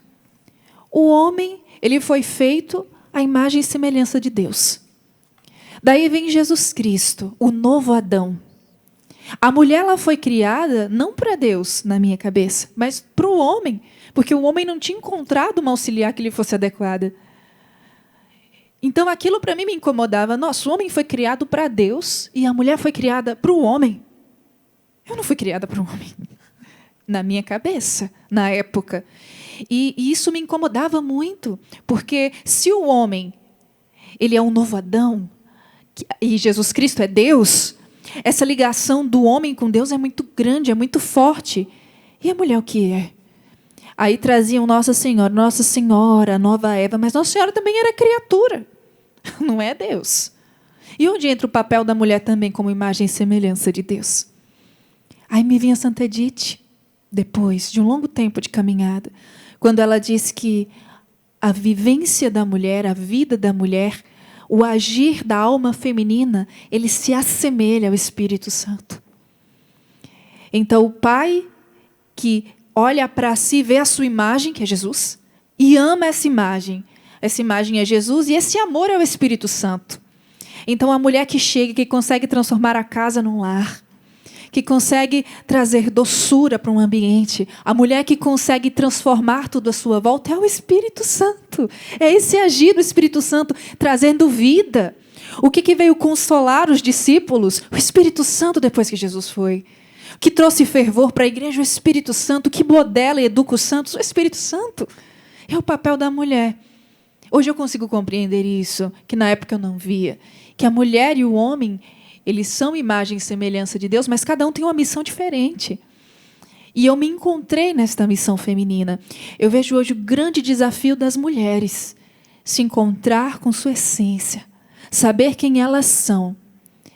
O homem, ele foi feito à imagem e semelhança de Deus. Daí vem Jesus Cristo, o novo Adão. A mulher, ela foi criada não para Deus, na minha cabeça, mas para o homem, porque o homem não tinha encontrado uma auxiliar que lhe fosse adequada. Então, aquilo para mim me incomodava. Nossa, o homem foi criado para Deus e a mulher foi criada para o homem. Eu não fui criada para o homem, na minha cabeça, na época. E isso me incomodava muito, porque se o homem, ele é um novo Adão, e Jesus Cristo é Deus, essa ligação do homem com Deus é muito grande, é muito forte. E a mulher o que é? Aí traziam Nossa Senhora, Nova Eva, mas Nossa Senhora também era criatura, não é Deus. E onde entra o papel da mulher também como imagem e semelhança de Deus? Aí me vinha Santa Edith, depois de um longo tempo de caminhada, quando ela diz que a vivência da mulher, a vida da mulher, o agir da alma feminina, ele se assemelha ao Espírito Santo. Então, o pai que olha para si, vê a sua imagem, que é Jesus, e ama essa imagem. Essa imagem é Jesus e esse amor é o Espírito Santo. Então, a mulher que chega, que consegue transformar a casa num lar, que consegue trazer doçura para um ambiente, a mulher que consegue transformar tudo à sua volta, é o Espírito Santo. É esse agir do Espírito Santo trazendo vida. O que veio consolar os discípulos? O Espírito Santo, depois que Jesus foi. O que trouxe fervor para a igreja? O Espírito Santo. O que modela e educa os santos? O Espírito Santo. É o papel da mulher. Hoje eu consigo compreender isso, que na época eu não via. Que a mulher e o homem, eles são imagem e semelhança de Deus, mas cada um tem uma missão diferente. E eu me encontrei nesta missão feminina. Eu vejo hoje o grande desafio das mulheres, se encontrar com sua essência, saber quem elas são.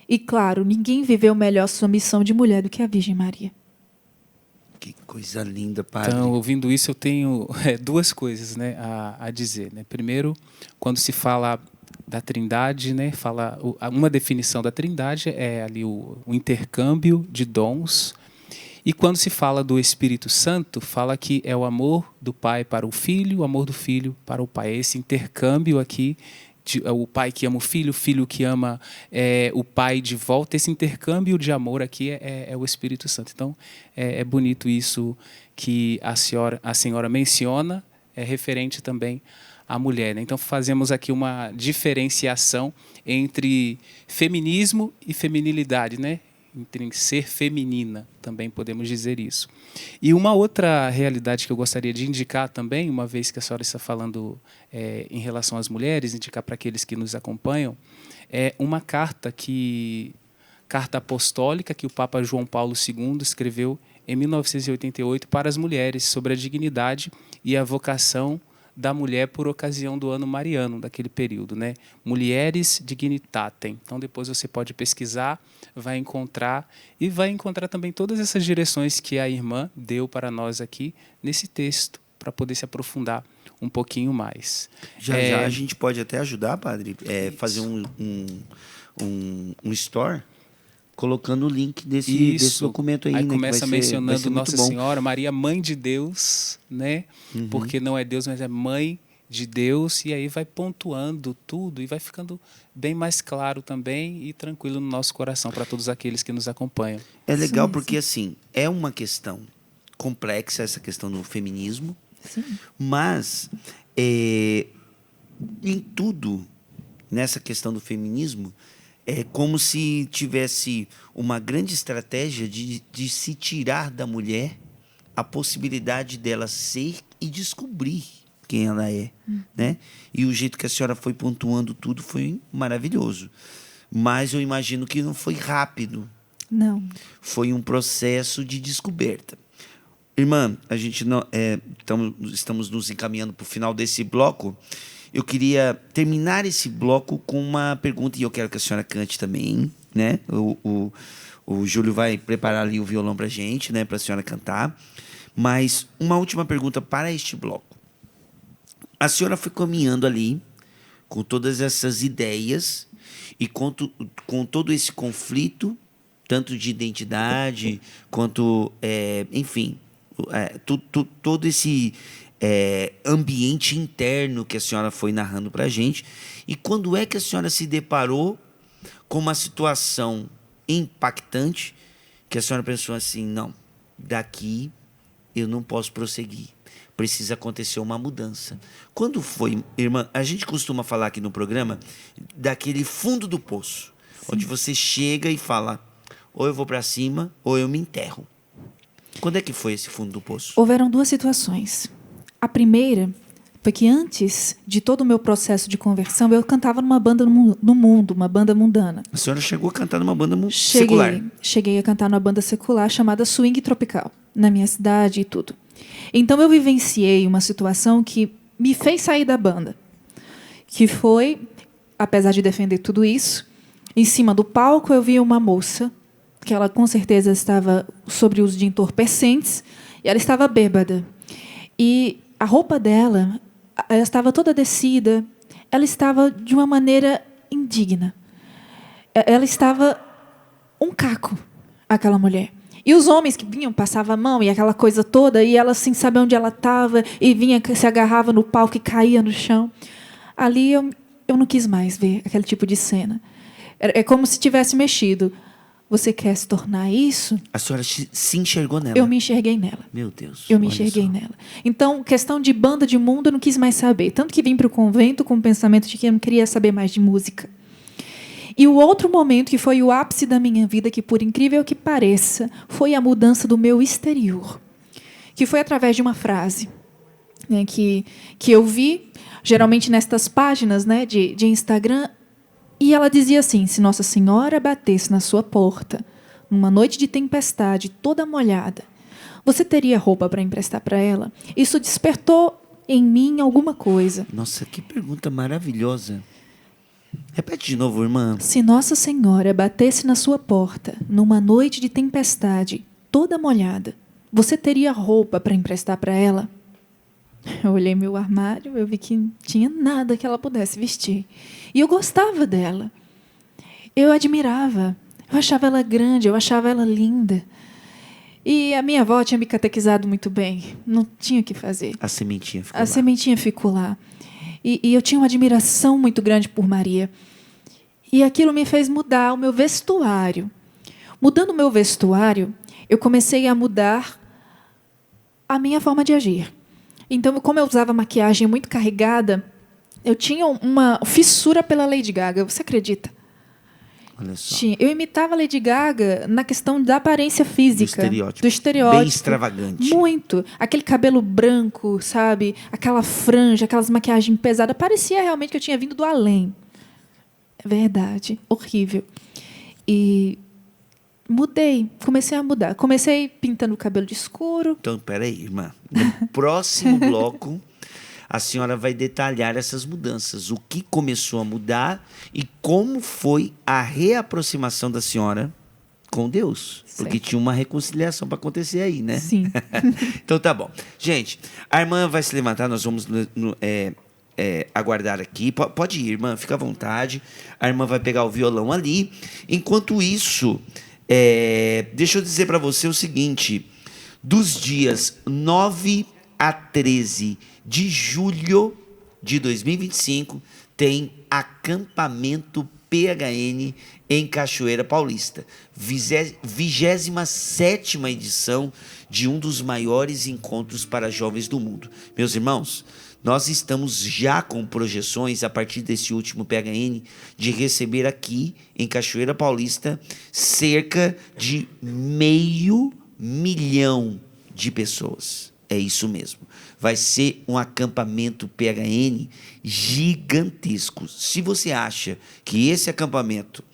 E, claro, ninguém viveu melhor sua missão de mulher do que a Virgem Maria. Que coisa linda, padre. Então, ouvindo isso, eu tenho duas coisas, né, a dizer. Né? Primeiro, quando se fala da Trindade, né, fala uma definição da Trindade é ali o intercâmbio de dons. E quando se fala do Espírito Santo, fala que é o amor do Pai para o Filho, o amor do Filho para o Pai. Esse intercâmbio aqui, o pai que ama o filho que ama o pai de volta, esse intercâmbio de amor aqui é o Espírito Santo. Então, é bonito isso que a senhora menciona, é referente também à mulher. Né? Então, fazemos aqui uma diferenciação entre feminismo e feminilidade, né? Entre ser feminina, também podemos dizer isso. E uma outra realidade que eu gostaria de indicar também, uma vez que a senhora está falando em relação às mulheres, indicar para aqueles que nos acompanham, é uma carta apostólica que o Papa João Paulo II escreveu em 1988 para as mulheres, sobre a dignidade e a vocação da mulher por ocasião do ano mariano, daquele período, né? Mulheres dignitatem. Então, depois você pode pesquisar, vai encontrar também todas essas direções que a irmã deu para nós aqui nesse texto, para poder se aprofundar um pouquinho mais. Já a gente pode até ajudar, padre, fazer um store, colocando o link desse documento aí. Aí né, começa mencionando Nossa bom. Senhora, Maria, Mãe de Deus, né? Porque não é Deus, mas é Mãe de Deus, e aí vai pontuando tudo e vai ficando bem mais claro também e tranquilo no nosso coração para todos aqueles que nos acompanham. É legal porque, assim, é uma questão complexa, essa questão do feminismo, Sim. mas em tudo, nessa questão do feminismo, é como se tivesse uma grande estratégia de se tirar da mulher a possibilidade dela ser e descobrir quem ela é. Né? E o jeito que a senhora foi pontuando tudo foi maravilhoso. Mas eu imagino que não foi rápido. Não. Foi um processo de descoberta. Irmã, a gente não, estamos nos encaminhando para o final desse bloco. Eu queria terminar esse bloco com uma pergunta, e eu quero que a senhora cante também, né? O Júlio vai preparar ali o violão para a gente, né? Para a senhora cantar. Mas uma última pergunta para este bloco. A senhora foi caminhando ali com todas essas ideias e com todo esse conflito, tanto de identidade quanto, enfim, todo esse ambiente interno que a senhora foi narrando para a gente. E quando é que a senhora se deparou com uma situação impactante que a senhora pensou assim, não, daqui eu não posso prosseguir, precisa acontecer uma mudança? Quando foi, irmã? A gente costuma falar aqui no programa daquele fundo do poço, onde você chega e fala, ou eu vou para cima ou eu me enterro. Quando é que foi esse fundo do poço? Houveram duas situações. A primeira foi que antes de todo o meu processo de conversão, eu cantava numa banda no mundo, uma banda mundana. A senhora chegou a cantar numa banda secular? Cheguei a cantar numa banda secular chamada Swing Tropical, na minha cidade e tudo. Então eu vivenciei uma situação que me fez sair da banda, que foi, apesar de defender tudo isso, em cima do palco eu vi uma moça, que ela com certeza estava sobre uso de entorpecentes, e ela estava bêbada. E a roupa dela, ela estava toda descida, ela estava de uma maneira indigna. Ela estava um caco, aquela mulher. E os homens que vinham, passavam a mão e aquela coisa toda, e ela sem saber onde ela estava, e vinha, se agarrava no palco e caía no chão. Ali eu não quis mais ver aquele tipo de cena. É como se tivesse mexido. Você quer se tornar isso? A senhora se enxergou nela? Eu me enxerguei nela. Meu Deus. Eu me enxerguei nela. Então, questão de banda de mundo, eu não quis mais saber. Tanto que vim para o convento com o pensamento de que eu não queria saber mais de música. E o outro momento, que foi o ápice da minha vida, que por incrível que pareça, foi a mudança do meu exterior. Que foi através de uma frase, né, que eu vi, geralmente nestas páginas, né, de Instagram. E ela dizia assim, se Nossa Senhora batesse na sua porta, numa noite de tempestade, toda molhada, você teria roupa para emprestar para ela? Isso despertou em mim alguma coisa. Nossa, que pergunta maravilhosa. Repete de novo, irmã. Se Nossa Senhora batesse na sua porta, numa noite de tempestade, toda molhada, você teria roupa para emprestar para ela? Eu olhei meu armário, eu vi que não tinha nada que ela pudesse vestir. E eu gostava dela. Eu admirava. Eu achava ela grande, eu achava ela linda. E a minha avó tinha me catequizado muito bem. Não tinha o que fazer. A sementinha ficou lá. A sementinha ficou lá. E eu tinha uma admiração muito grande por Maria. E aquilo me fez mudar o meu vestuário. Mudando o meu vestuário, eu comecei a mudar a minha forma de agir. Então, como eu usava maquiagem muito carregada, eu tinha uma fissura pela Lady Gaga. Você acredita? Olha só. Eu imitava a Lady Gaga na questão da aparência física. Do estereótipo. Bem extravagante. Muito. Aquele cabelo branco, sabe? Aquela franja, aquelas maquiagens pesadas. Parecia realmente que eu tinha vindo do além. É verdade. Horrível. E mudei. Comecei a mudar. Comecei pintando o cabelo de escuro. Então, peraí, irmã. No próximo bloco, a senhora vai detalhar essas mudanças. O que começou a mudar e como foi a reaproximação da senhora com Deus. Porque Certo. tinha uma reconciliação para acontecer aí, né? Sim. Então tá bom. Gente, a irmã vai se levantar, nós vamos aguardar aqui. Pode ir, irmã, fica à vontade. A irmã vai pegar o violão ali. Enquanto isso, deixa eu dizer para você o seguinte. Dos dias 9 a 13 de julho de 2025, tem acampamento PHN em Cachoeira Paulista. 27ª edição de um dos maiores encontros para jovens do mundo. Meus irmãos, nós estamos já com projeções, a partir desse último PHN, de receber aqui, em Cachoeira Paulista, cerca de 500 mil de pessoas. É isso mesmo. Vai ser um acampamento PHN gigantesco. Se você acha que esse acampamento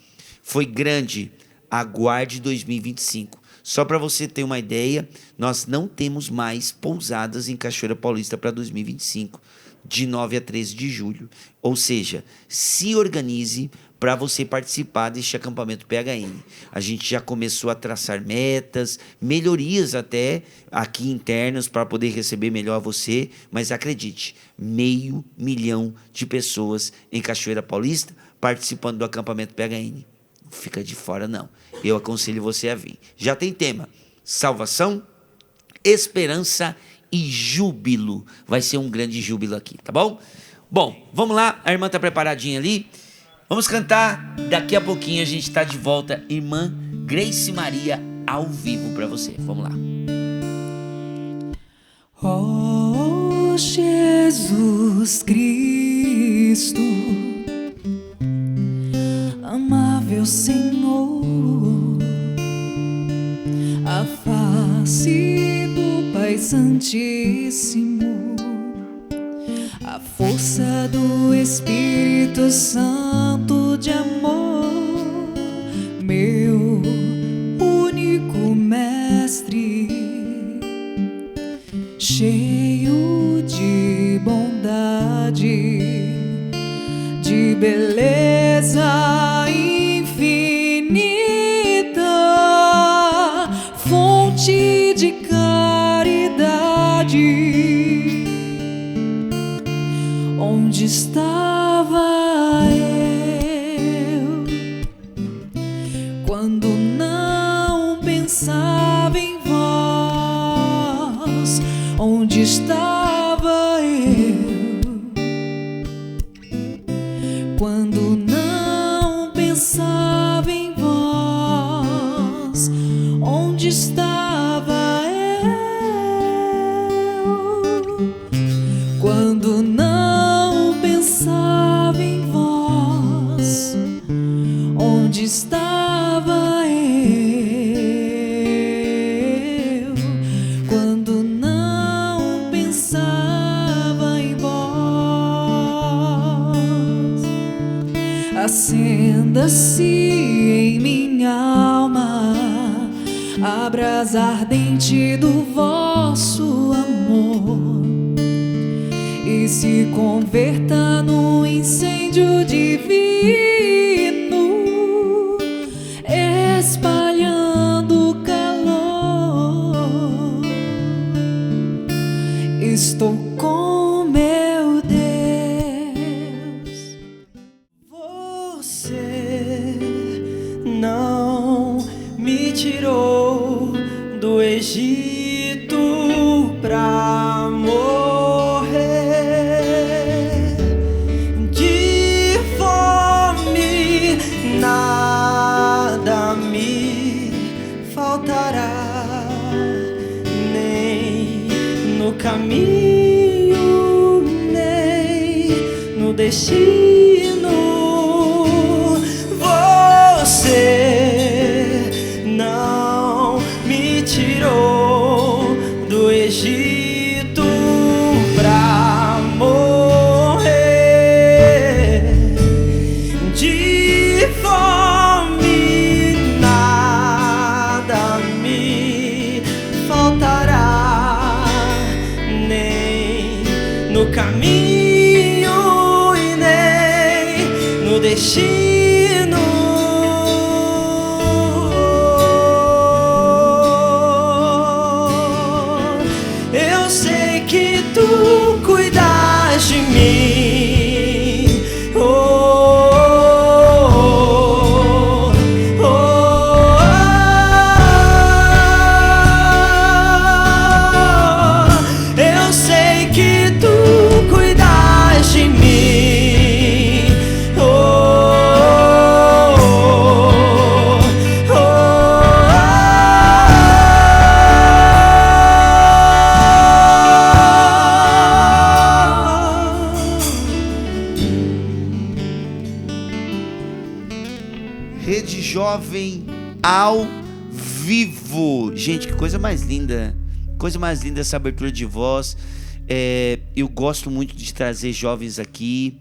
foi grande, aguarde 2025. Só para você ter uma ideia, nós não temos mais pousadas em Cachoeira Paulista para 2025, de 9 a 13 de julho. Ou seja, se organize para você participar deste acampamento PHN. A gente já começou a traçar metas, melhorias até aqui internas para poder receber melhor você, mas acredite, 500 mil de pessoas em Cachoeira Paulista participando do acampamento PHN. Não fica de fora, não. Eu aconselho você a vir. Já tem tema: salvação, esperança e júbilo. Vai ser um grande júbilo aqui, tá bom? Bom, vamos lá. A irmã está preparadinha ali. Vamos cantar. Daqui a pouquinho a gente está de volta. Irmã Grace Maria ao vivo para você. Vamos lá. Oh, Jesus Cristo, amável Senhor, a face do Pai Santíssimo, a força do Espírito Santo de amor, meu único mestre, cheio de bondade, de beleza infinita, fonte de caridade. Onde estava eu quando não pensava em vós? Onde estava eu quando não pensava em vós? Onde estava eu quando não pensava em vós? Onde estava eu quando não pensava em vós? Acenda-se em minha alma a brasa ardente do vosso amor e se converta num incêndio divino, espalhando calor. Estou com meu Deus. Você não me tirou do Egito pra morrer de fome, nada me faltará, nem no caminho, nem no destino. Você não me tirou do Egito pra morrer de fome, nada me faltará, nem no caminho e nem no destino. Eu sei que tu cuidas de mim. Oh, oh, oh, oh. Eu sei que tu cuidas de mim. Oh, oh, Rede Jovem ao vivo. Gente, que coisa mais linda. Coisa mais linda essa abertura de voz. Eu gosto muito de trazer jovens aqui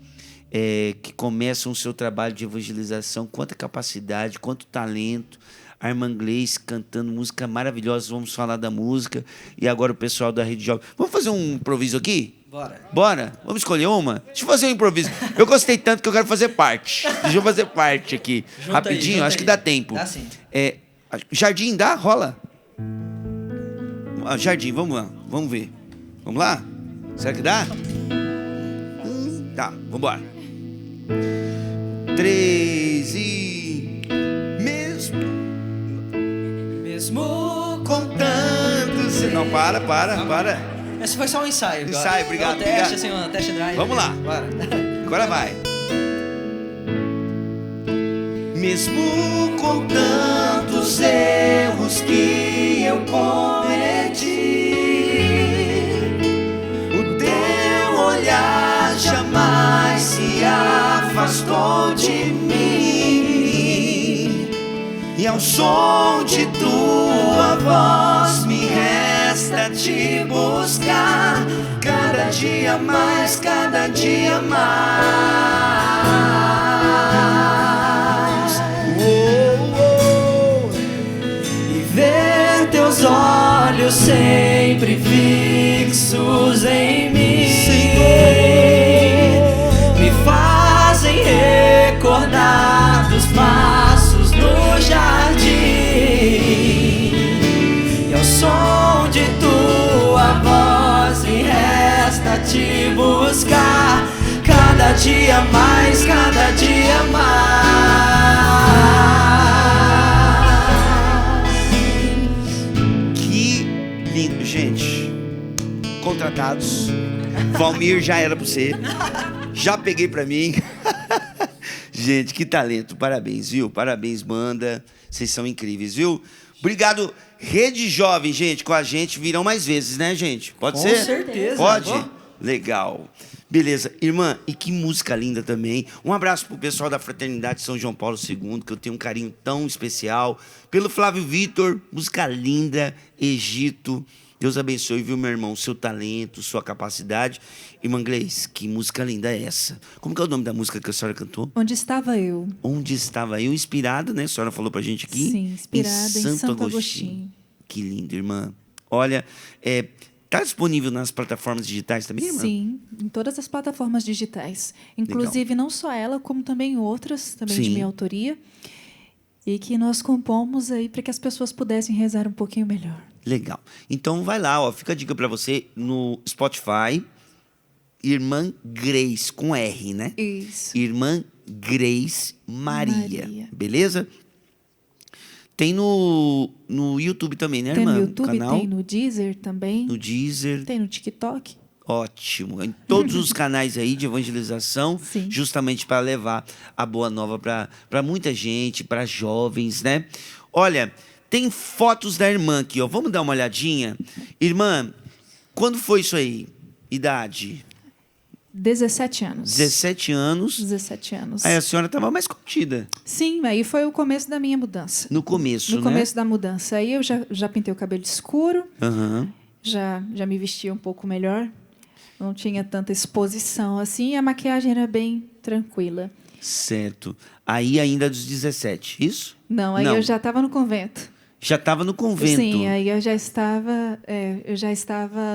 que começam o seu trabalho de evangelização. Quanta capacidade, quanto talento. A irmã Gleice cantando música maravilhosa. Vamos falar da música. E agora o pessoal da Rede Jovem. Vamos fazer um improviso aqui? Bora. Bora? Vamos escolher uma? Deixa eu fazer um improviso. Eu gostei tanto que eu quero fazer parte. Deixa eu fazer parte aqui. Junta Rapidinho, aí, acho que dá tempo. Dá sim. Jardim, dá? Rola? Jardim, vamos lá. Vamos ver. Vamos lá? Será que dá? Tá, vamos embora. 3 e... Mesmo Com tantos... Não, para. Esse foi só um ensaio. Ensaio, obrigado, Um teste, obrigado. assim, um test drive. Vamos lá. Bora. Agora vai. Mesmo com tantos erros que eu cometi, o teu olhar jamais se afastou de mim, e ao som de tua voz me resta te buscar, cada dia mais, cada dia mais. E ver teus olhos sempre fixos em mim, me fazem recordar dos passos no jardim, e ao som de tua voz me resta te buscar, cada dia mais, cada dia mais. Que lindo, gente. Contratados. Valmir já era pra você. Já peguei pra mim. Gente, que talento. Parabéns, viu? Parabéns, banda. Vocês são incríveis, viu? Obrigado. Rede Jovem, gente, com a gente virão mais vezes, né, gente? Pode Com ser? certeza. Pode? Pô. Legal. Beleza. Irmã, e que música linda também. Um abraço pro pessoal da Fraternidade São João Paulo II, que eu tenho um carinho tão especial. Pelo Flávio Vitor, música linda, Egito. Deus abençoe, viu, meu irmão, seu talento, sua capacidade. Irmã Gleice, que música linda é essa? Como que é o nome da música que a senhora cantou? Onde estava eu? Onde estava eu? Inspirada, né? A senhora falou pra gente aqui. Sim, inspirada em Santo Agostinho. Que lindo, irmã. Olha, tá disponível nas plataformas digitais também, irmã? Sim, em todas as plataformas digitais. Inclusive, não só ela, como também outras, também de Sim. minha autoria. E que nós compomos aí para que as pessoas pudessem rezar um pouquinho melhor. Legal. Então vai lá, ó, fica a dica pra você no Spotify. Irmã Grace, com R, né? Isso. Irmã Grace Maria. Maria. Beleza? Tem no YouTube também, né, Tem irmã? no YouTube, Canal, tem no Deezer também, no Deezer. tem no TikTok. Ótimo. Em todos os canais aí de evangelização, Sim. justamente para levar a boa nova para muita gente, para jovens, né? Olha, tem fotos da irmã aqui, ó. Vamos dar uma olhadinha? Irmã, quando foi isso aí? Idade? 17 anos. 17 anos. 17 anos. Aí a senhora estava mais contida. Sim, aí foi o começo da minha mudança. No começo, No né? começo da mudança. Aí eu já pintei o cabelo escuro, Aham. já me vestia um pouco melhor. Não tinha tanta exposição assim, e a maquiagem era bem tranquila. Certo. Aí ainda dos 17, isso? Não, aí Não. eu já estava no convento. Já estava no convento. Sim, aí eu já estava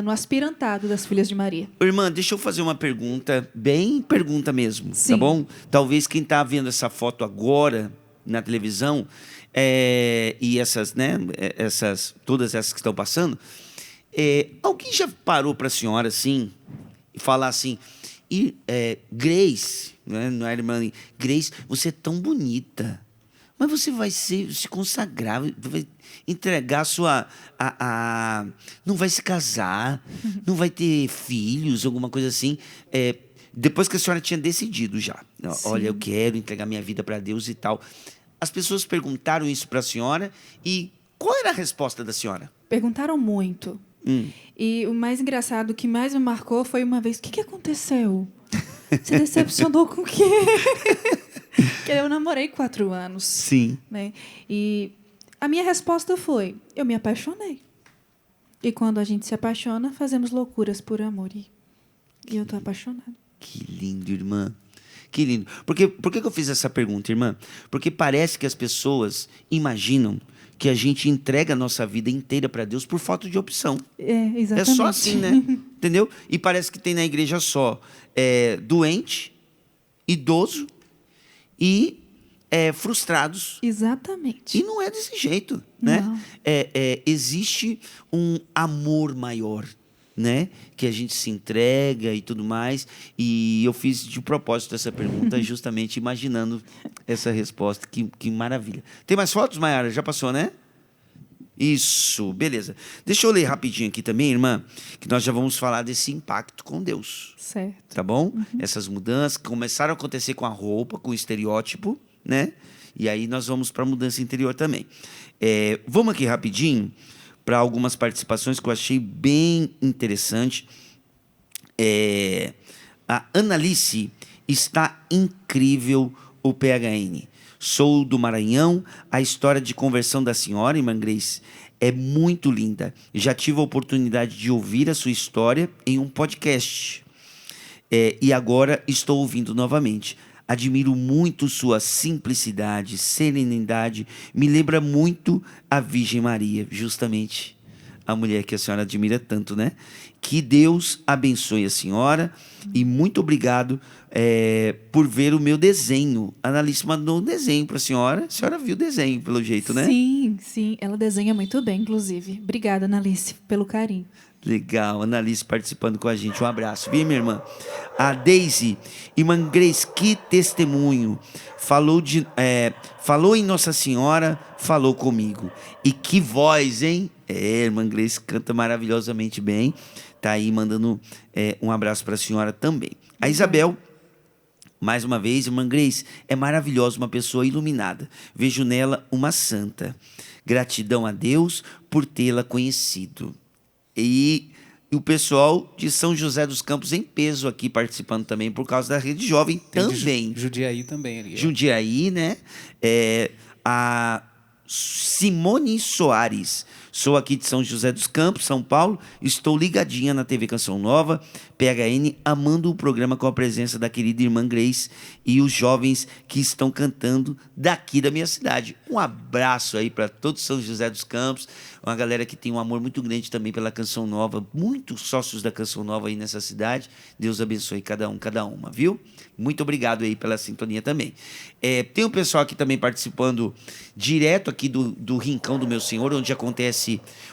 no aspirantado das Filhas de Maria. Irmã, deixa eu fazer uma pergunta, bem pergunta mesmo, tá Sim. bom? Talvez quem está vendo essa foto agora na televisão e essas, né, todas essas que estão passando, alguém já parou para a senhora assim e falar assim, Grace, né, não é irmã, Grace, você é tão bonita, mas você vai se consagrar, vai entregar não vai se casar, não vai ter filhos, alguma coisa assim. Depois que a senhora tinha decidido já. Olha, Sim. eu quero entregar minha vida para Deus e tal. As pessoas perguntaram isso para a senhora e qual era a resposta da senhora? Perguntaram muito. E o mais engraçado, o que mais me marcou foi uma vez, o que aconteceu? Você decepcionou com o quê? Porque eu namorei 4 anos. Sim. Né? E a minha resposta foi, eu me apaixonei. E quando a gente se apaixona, fazemos loucuras por amor. E eu estou apaixonada. Que lindo, irmã. Que lindo. Por que eu fiz essa pergunta, irmã? Porque parece que as pessoas imaginam que a gente entrega a nossa vida inteira para Deus por falta de opção. Exatamente. É só assim, né? Entendeu? E parece que tem na igreja só doente, idoso e frustrados. Exatamente. E não é desse jeito, né? Não. Existe um amor maior, né? Que a gente se entrega e tudo mais. E eu fiz de propósito essa pergunta, justamente imaginando essa resposta. Que maravilha. Tem mais fotos, Mayara? Já passou, né? Isso, beleza. Deixa eu ler rapidinho aqui também, irmã, que nós já vamos falar desse impacto com Deus. Certo. Tá bom? Essas mudanças que começaram a acontecer com a roupa, com o estereótipo, né? E aí nós vamos para a mudança interior também. Vamos aqui rapidinho para algumas participações que eu achei bem interessante. A Analice, está incrível o PHN. Sou do Maranhão. A história de conversão da senhora, irmã Grace, é muito linda. Já tive a oportunidade de ouvir a sua história em um podcast. E agora estou ouvindo novamente. Admiro muito sua simplicidade, serenidade. Me lembra muito a Virgem Maria, justamente a mulher que a senhora admira tanto, né? Que Deus abençoe a senhora e muito obrigado por ver o meu desenho. A Analice mandou um desenho para a senhora viu o desenho, pelo jeito, né? Sim, sim. Ela desenha muito bem, inclusive. Obrigada, Analice, pelo carinho. Legal, Analice participando com a gente. Um abraço, viu, minha irmã? A Deise, irmã Grace, que testemunho. Falou em Nossa Senhora, falou comigo. E que voz, hein? Irmã Grace canta maravilhosamente bem. Tá aí mandando um abraço para a senhora também. A Isabel, mais uma vez, irmã Grace, é maravilhosa, uma pessoa iluminada. Vejo nela uma santa. Gratidão a Deus por tê-la conhecido. E o pessoal de São José dos Campos em peso aqui participando também, por causa da Rede Jovem também. Jundiaí também ali. Jundiaí, né? A Simone Soares. Sou aqui de São José dos Campos, São Paulo. Estou ligadinha na TV Canção Nova, PHN, amando o programa com a presença da querida irmã Grace e os jovens que estão cantando daqui da minha cidade. Um abraço aí para todo São José dos Campos, uma galera que tem um amor muito grande também pela Canção Nova, muitos sócios da Canção Nova aí nessa cidade. Deus abençoe cada um, cada uma, viu? Muito obrigado aí pela sintonia também. Tem um pessoal aqui também participando direto aqui do Rincão do Meu Senhor, onde acontece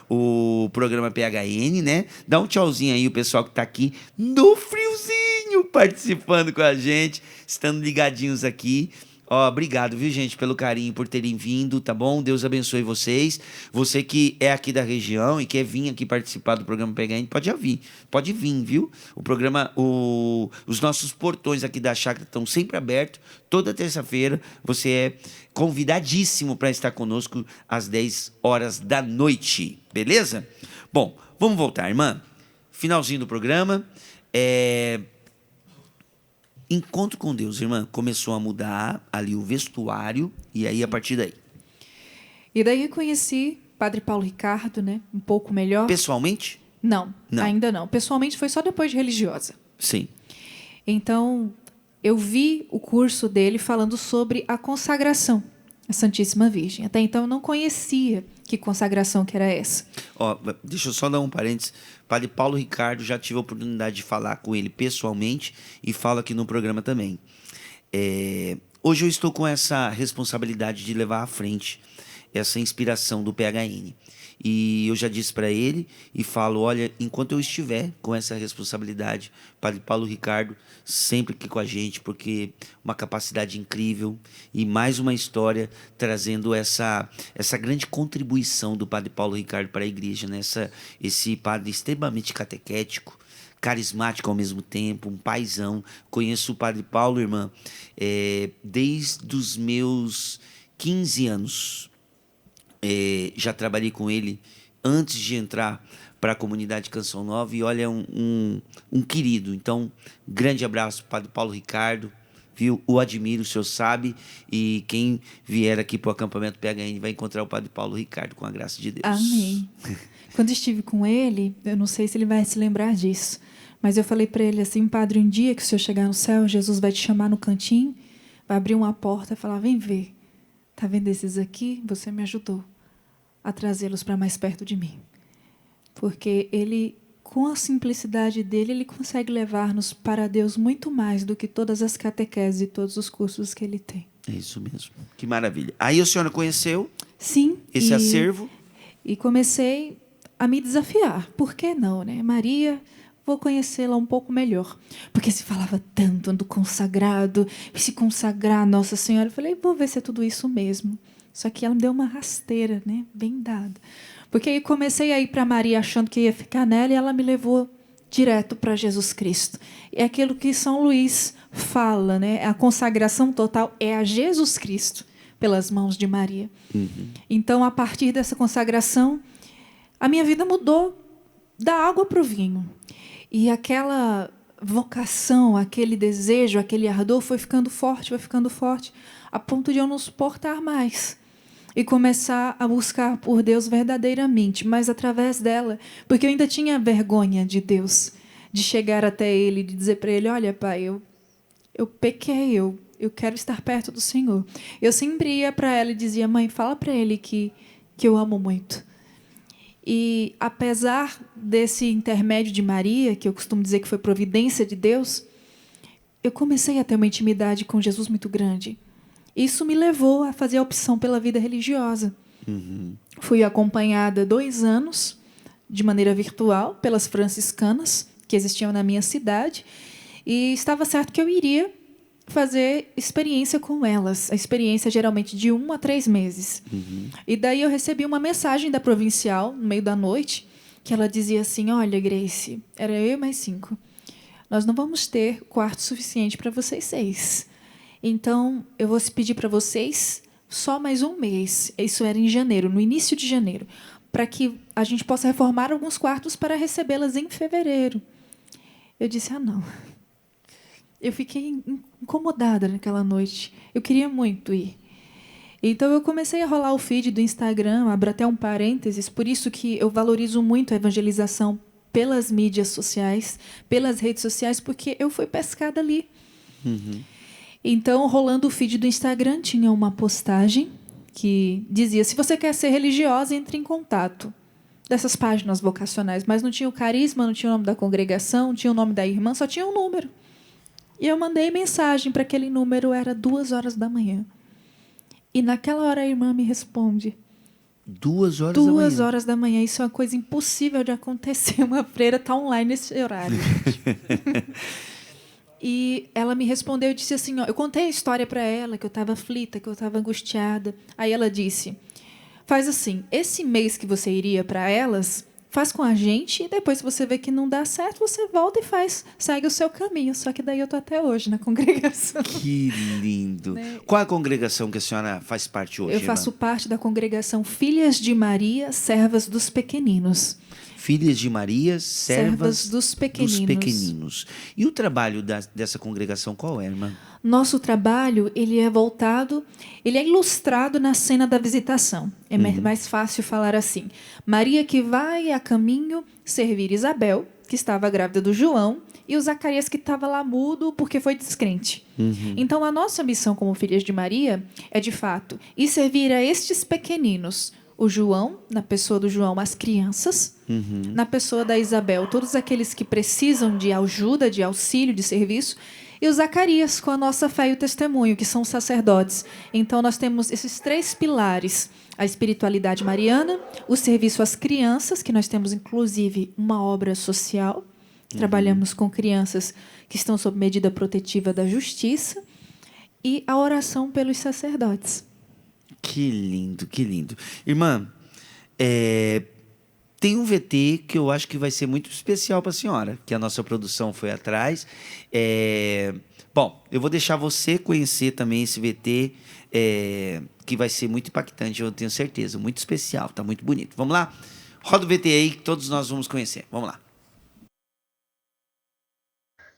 o programa PHN, né? Dá um tchauzinho aí o pessoal que tá aqui no friozinho participando com a gente, estando ligadinhos aqui. Obrigado, viu, gente, pelo carinho, por terem vindo, tá bom? Deus abençoe vocês. Você que é aqui da região e quer vir aqui participar do programa PHN, pode vir, viu? O programa, os nossos portões aqui da chácara estão sempre abertos. Toda terça-feira você é convidadíssimo para estar conosco às 10 horas da noite, beleza? Bom, vamos voltar, irmã. Finalzinho do programa. Encontro com Deus, irmã, começou a mudar ali o vestuário, e aí a partir daí? E daí eu conheci Padre Paulo Ricardo, né? Um pouco melhor. Pessoalmente? Não, ainda não. Pessoalmente foi só depois de religiosa. Sim. Então, eu vi o curso dele falando sobre a consagração à Santíssima Virgem. Até então eu não conhecia que consagração que era essa. Deixa eu só dar um parênteses. Padre Paulo Ricardo, já tive a oportunidade de falar com ele pessoalmente e falo aqui no programa também. Hoje eu estou com essa responsabilidade de levar à frente essa inspiração do PHN. E eu já disse para ele e falo, olha, enquanto eu estiver com essa responsabilidade, Padre Paulo Ricardo sempre aqui com a gente, porque uma capacidade incrível e mais uma história trazendo essa grande contribuição do Padre Paulo Ricardo para a igreja, né? Esse padre extremamente catequético, carismático ao mesmo tempo, um paizão. Conheço o Padre Paulo, irmã, desde os meus 15 anos. Já trabalhei com ele antes de entrar para a comunidade Canção Nova e olha, um querido. Então, grande abraço, Padre Paulo Ricardo, viu? O admiro, o senhor sabe, e quem vier aqui para o acampamento PHN vai encontrar o Padre Paulo Ricardo, com a graça de Deus. Amém. Quando estive com ele, eu não sei se ele vai se lembrar disso, mas eu falei para ele assim, padre, um dia que o senhor chegar no céu, Jesus vai te chamar no cantinho, vai abrir uma porta e falar, vem ver, tá vendo esses aqui? Você me ajudou. a trazê-los para mais perto de mim. Porque ele, com a simplicidade dele, ele consegue levar-nos para Deus muito mais do que todas as catequeses e todos os cursos que ele tem. É isso mesmo. Que maravilha. Aí a senhora conheceu Sim. esse acervo? E comecei a me desafiar. Por que não, né? Maria, vou conhecê-la um pouco melhor. Porque se falava tanto do consagrado, se consagrar a Nossa Senhora. Eu falei, vou ver se é tudo isso mesmo. Só que ela me deu uma rasteira, né? Bem dada. Porque aí comecei a ir para Maria achando que ia ficar nela e ela me levou direto para Jesus Cristo. É aquilo que São Luís fala, né? A consagração total é a Jesus Cristo pelas mãos de Maria. Então, a partir dessa consagração, a minha vida mudou da água para o vinho. E aquela vocação, aquele desejo, aquele ardor foi ficando forte, a ponto de eu não suportar mais. E começar a buscar por Deus verdadeiramente, mas através dela, porque eu ainda tinha vergonha de Deus, de chegar até Ele, de dizer para Ele, olha, Pai, eu pequei, eu quero estar perto do Senhor. Eu sempre ia para ela e dizia, mãe, fala para Ele que eu amo muito. E apesar desse intermédio de Maria, que eu costumo dizer que foi providência de Deus, eu comecei a ter uma intimidade com Jesus muito grande. Isso me levou a fazer a opção pela vida religiosa. Fui acompanhada 2 anos, de maneira virtual, pelas franciscanas, que existiam na minha cidade, e estava certo que eu iria fazer experiência com elas, a experiência geralmente de 1 a 3 meses. E daí eu recebi uma mensagem da provincial, no meio da noite, que ela dizia assim, olha, Grace, era eu e mais 5, nós não vamos ter quarto suficiente para vocês 6. Então, eu vou pedir para vocês só mais 1 mês. Isso era em janeiro, no início de janeiro, para que a gente possa reformar alguns quartos para recebê-las em fevereiro. Eu disse, não. Eu fiquei incomodada naquela noite. Eu queria muito ir. Então, eu comecei a rolar o feed do Instagram, abro até um parênteses, por isso que eu valorizo muito a evangelização pelas mídias sociais, pelas redes sociais, porque eu fui pescada ali. Então, rolando o feed do Instagram, tinha uma postagem que dizia, se você quer ser religiosa, entre em contato. Dessas páginas vocacionais, mas não tinha o carisma, não tinha o nome da congregação, não tinha o nome da irmã, só tinha um número. E eu mandei mensagem para aquele número, era 2h da manhã. E naquela hora a irmã me responde. 2 horas da manhã? 2 horas da manhã, isso é uma coisa impossível de acontecer, uma freira está online nesse horário. E ela me respondeu e disse assim, eu contei a história para ela, que eu estava aflita, que eu estava angustiada. Aí ela disse, faz assim, esse mês que você iria para elas, faz com a gente, e depois se você vê que não dá certo, você volta e segue o seu caminho. Só que daí eu estou até hoje na congregação. Que lindo. Né? Qual é a congregação que a senhora faz parte hoje? Eu faço parte da congregação Filhas de Maria, Servas dos Pequeninos. Filhas de Maria, servas dos pequeninos. E o trabalho dessa congregação qual é, irmã? Nosso trabalho, ele é ilustrado na cena da visitação. É mais fácil falar assim. Maria que vai a caminho servir Isabel, que estava grávida do João, e o Zacarias que estava lá mudo porque foi descrente. Então, a nossa missão como Filhas de Maria é, de fato, ir servir a estes pequeninos, o João, na pessoa do João, as crianças, na pessoa da Isabel, todos aqueles que precisam de ajuda, de auxílio, de serviço, e o Zacarias, com a nossa fé e o testemunho, que são sacerdotes. Então, nós temos esses 3 pilares, a espiritualidade mariana, o serviço às crianças, que nós temos, inclusive, uma obra social, trabalhamos com crianças que estão sob medida protetiva da justiça, e a oração pelos sacerdotes. Que lindo, que lindo. Irmã, tem um VT que eu acho que vai ser muito especial para a senhora, que a nossa produção foi atrás. Bom, eu vou deixar você conhecer também esse VT, que vai ser muito impactante, eu tenho certeza. Muito especial, tá muito bonito. Vamos lá? Roda o VT aí que todos nós vamos conhecer. Vamos lá.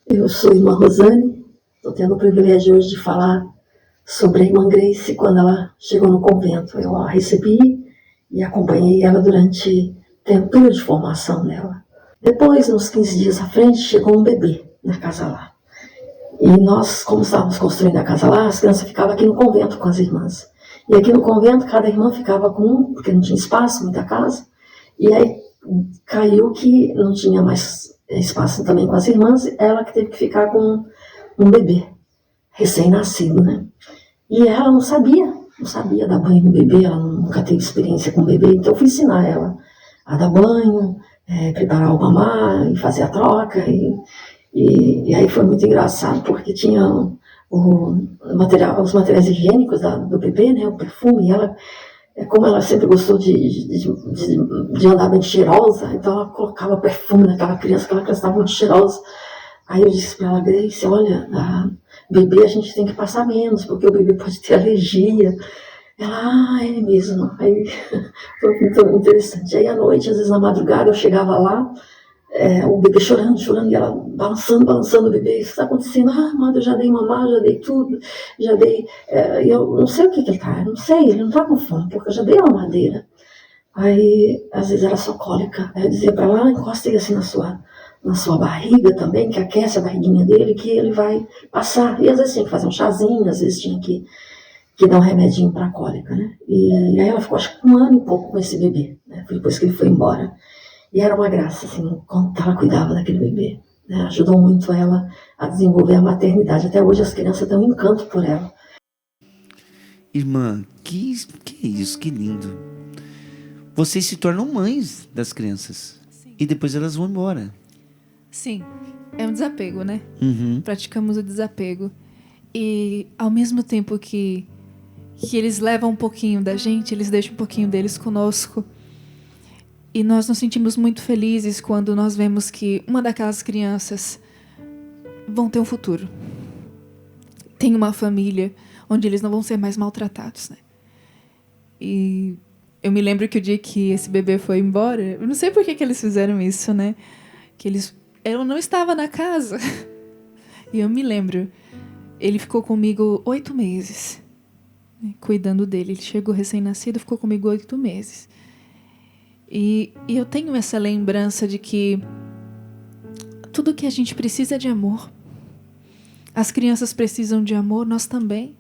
Eu sou a irmã Rosane, estou tendo o privilégio hoje de falar sobre a irmã Grace quando ela chegou no convento. Eu a recebi e acompanhei ela durante o tempo de formação dela. Depois, uns 15 dias à frente, chegou um bebê na casa lá. E nós, como estávamos construindo a casa lá, as crianças ficavam aqui no convento com as irmãs. E aqui no convento, cada irmã ficava com um, porque não tinha espaço, muita casa. E aí caiu que não tinha mais espaço também com as irmãs, ela que teve que ficar com um bebê recém-nascido, né? E ela não sabia dar banho no bebê, ela nunca teve experiência com bebê, então eu fui ensinar ela a dar banho, preparar o mamar e fazer a troca. E aí foi muito engraçado, porque tinha os materiais higiênicos do bebê, né, o perfume, e ela, como ela sempre gostou de andar bem cheirosa, então ela colocava perfume naquela criança, que ela estava muito cheirosa. Aí eu disse para ela, Grace, olha, bebê a gente tem que passar menos, porque o bebê pode ter alergia. Ela, é mesmo. Aí foi muito interessante. Aí à noite, às vezes na madrugada, eu chegava lá, o bebê chorando, e ela balançando o bebê. Isso está acontecendo? Mãe, eu já dei mamar, já dei tudo, já dei. Eu não sei o que ele tá, não sei, ele não tá com fome, porque eu já dei a mamadeira. Aí, às vezes era só cólica. Aí eu dizia para ela, encosta ele assim na sua barriga também, que aquece a barriguinha dele, que ele vai passar. E às vezes tinha que fazer um chazinho, às vezes tinha que dar um remedinho para cólica, né? E aí ela ficou, acho que 1 ano e pouco com esse bebê, né? Depois que ele foi embora. E era uma graça, assim, quando ela cuidava daquele bebê, né? Ajudou muito ela a desenvolver a maternidade. Até hoje as crianças têm um encanto por ela. Irmã, que isso, que lindo. Vocês se tornam mães das crianças. Sim. E depois elas vão embora. Sim, é um desapego, né? Uhum. Praticamos o desapego. E ao mesmo tempo que eles levam um pouquinho da gente, eles deixam um pouquinho deles conosco. E nós nos sentimos muito felizes quando nós vemos que uma daquelas crianças vão ter um futuro. Tem uma família onde eles não vão ser mais maltratados, né? E eu me lembro que o dia que esse bebê foi embora, eu não sei por que eles fizeram isso, né? Eu não estava na casa. E eu me lembro, ele ficou comigo 8 meses, né, cuidando dele. Ele chegou recém-nascido, ficou comigo 8 meses. E eu tenho essa lembrança de que tudo que a gente precisa é de amor. As crianças precisam de amor, nós também.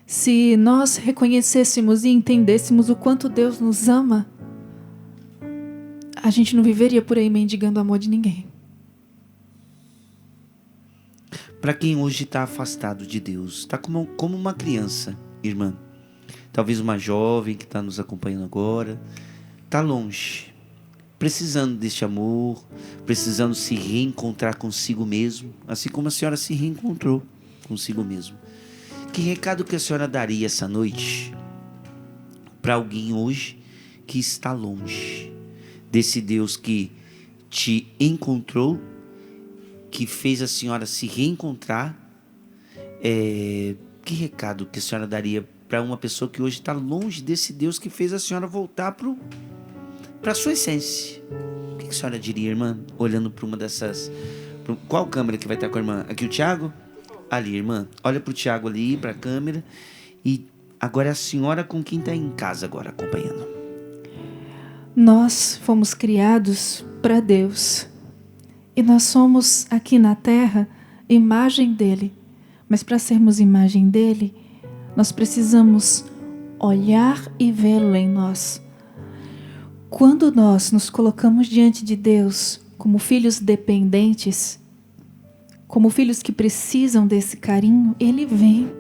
Se nós reconhecêssemos e entendêssemos o quanto Deus nos ama, a gente não viveria por aí mendigando o amor de ninguém. Para quem hoje está afastado de Deus, está como uma criança, irmã. Talvez uma jovem que está nos acompanhando agora, está longe, precisando deste amor, precisando se reencontrar consigo mesmo, assim como a senhora se reencontrou consigo mesmo. Que recado que a senhora daria essa noite para alguém hoje que está longe desse Deus que te encontrou, que fez a senhora se reencontrar? Que recado que a senhora daria para uma pessoa que hoje está longe desse Deus que fez a senhora voltar para a sua essência? O que a senhora diria, irmã, olhando para uma dessas... Qual câmera que vai estar com a irmã? Aqui o Tiago? Ali, irmã. Olha para o Tiago ali, para a câmera. E agora é a senhora com quem está em casa agora acompanhando. Nós fomos criados para Deus. E nós somos aqui na terra imagem dele. Mas para sermos imagem dele, nós precisamos olhar e vê-lo em nós. Quando nós nos colocamos diante de Deus como filhos dependentes, como filhos que precisam desse carinho, ele vem.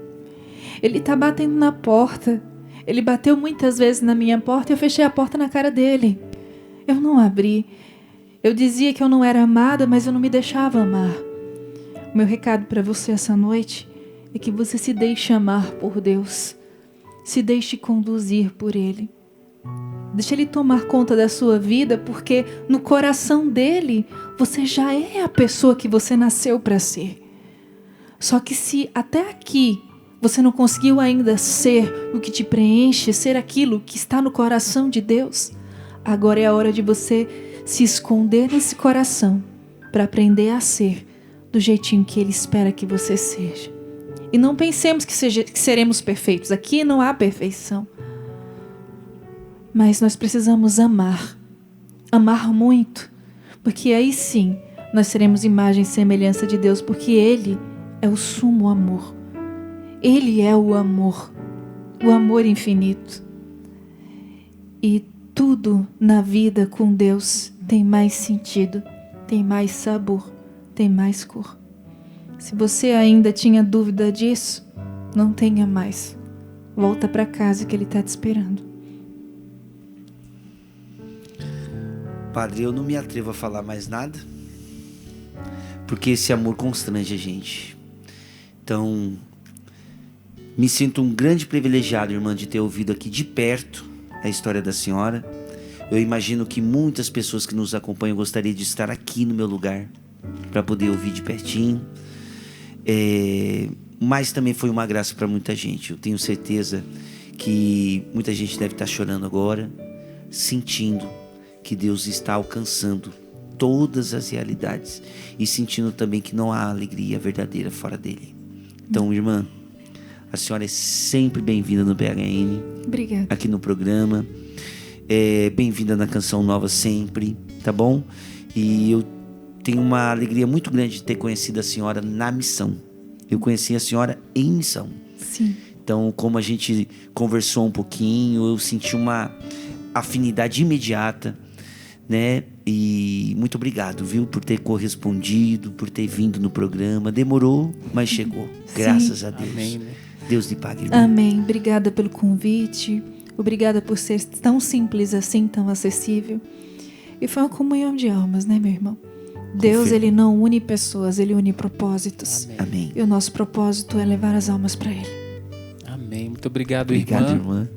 Ele está batendo na porta. Ele bateu muitas vezes na minha porta e eu fechei a porta na cara dele. Eu não abri. Eu dizia que eu não era amada, mas eu não me deixava amar. O meu recado para você essa noite é que você se deixe amar por Deus. Se deixe conduzir por Ele. Deixe Ele tomar conta da sua vida, porque no coração dele você já é a pessoa que você nasceu para ser. Só que se até aqui você não conseguiu ainda ser o que te preenche, ser aquilo que está no coração de Deus, agora é a hora de você se esconder nesse coração para aprender a ser do jeitinho que Ele espera que você seja. E não pensemos que seremos perfeitos. Aqui não há perfeição. Mas nós precisamos amar. Amar muito. Porque aí sim nós seremos imagem e semelhança de Deus. Porque Ele é o sumo amor. Ele é o amor. o amor infinito. E tudo na vida com Deus tem mais sentido, tem mais sabor, tem mais cor. Se você ainda tinha dúvida disso, não tenha mais. Volta para casa que Ele está te esperando. Padre, eu não me atrevo a falar mais nada, porque esse amor constrange a gente. Então, me sinto um grande privilegiado, irmã, de ter ouvido aqui de perto a história da senhora. Eu imagino que muitas pessoas que nos acompanham gostariam de estar aqui no meu lugar, para poder ouvir de pertinho. Mas também foi uma graça para muita gente. Eu tenho certeza que muita gente deve estar chorando agora, sentindo que Deus está alcançando todas as realidades e sentindo também que não há alegria verdadeira fora dele. Então, irmã, a senhora é sempre bem-vinda no PHN. Obrigada. Aqui no programa. Bem-vinda na Canção Nova sempre, tá bom? E eu tenho uma alegria muito grande de ter conhecido a senhora na missão. Eu conheci a senhora em missão. Sim. Então, como a gente conversou um pouquinho, eu senti uma afinidade imediata, né? E muito obrigado, viu, por ter correspondido, por ter vindo no programa. Demorou, mas chegou. Graças a Deus. Amém, né? Deus lhe pague, irmão. Amém. Obrigada pelo convite. Obrigada por ser tão simples assim, tão acessível. E foi uma comunhão de almas, né, meu irmão? Deus, Ele não une pessoas, Ele une propósitos. Amém. E o nosso propósito é levar as almas para Ele. Amém. Muito obrigado, Obrigado, irmã. irmã.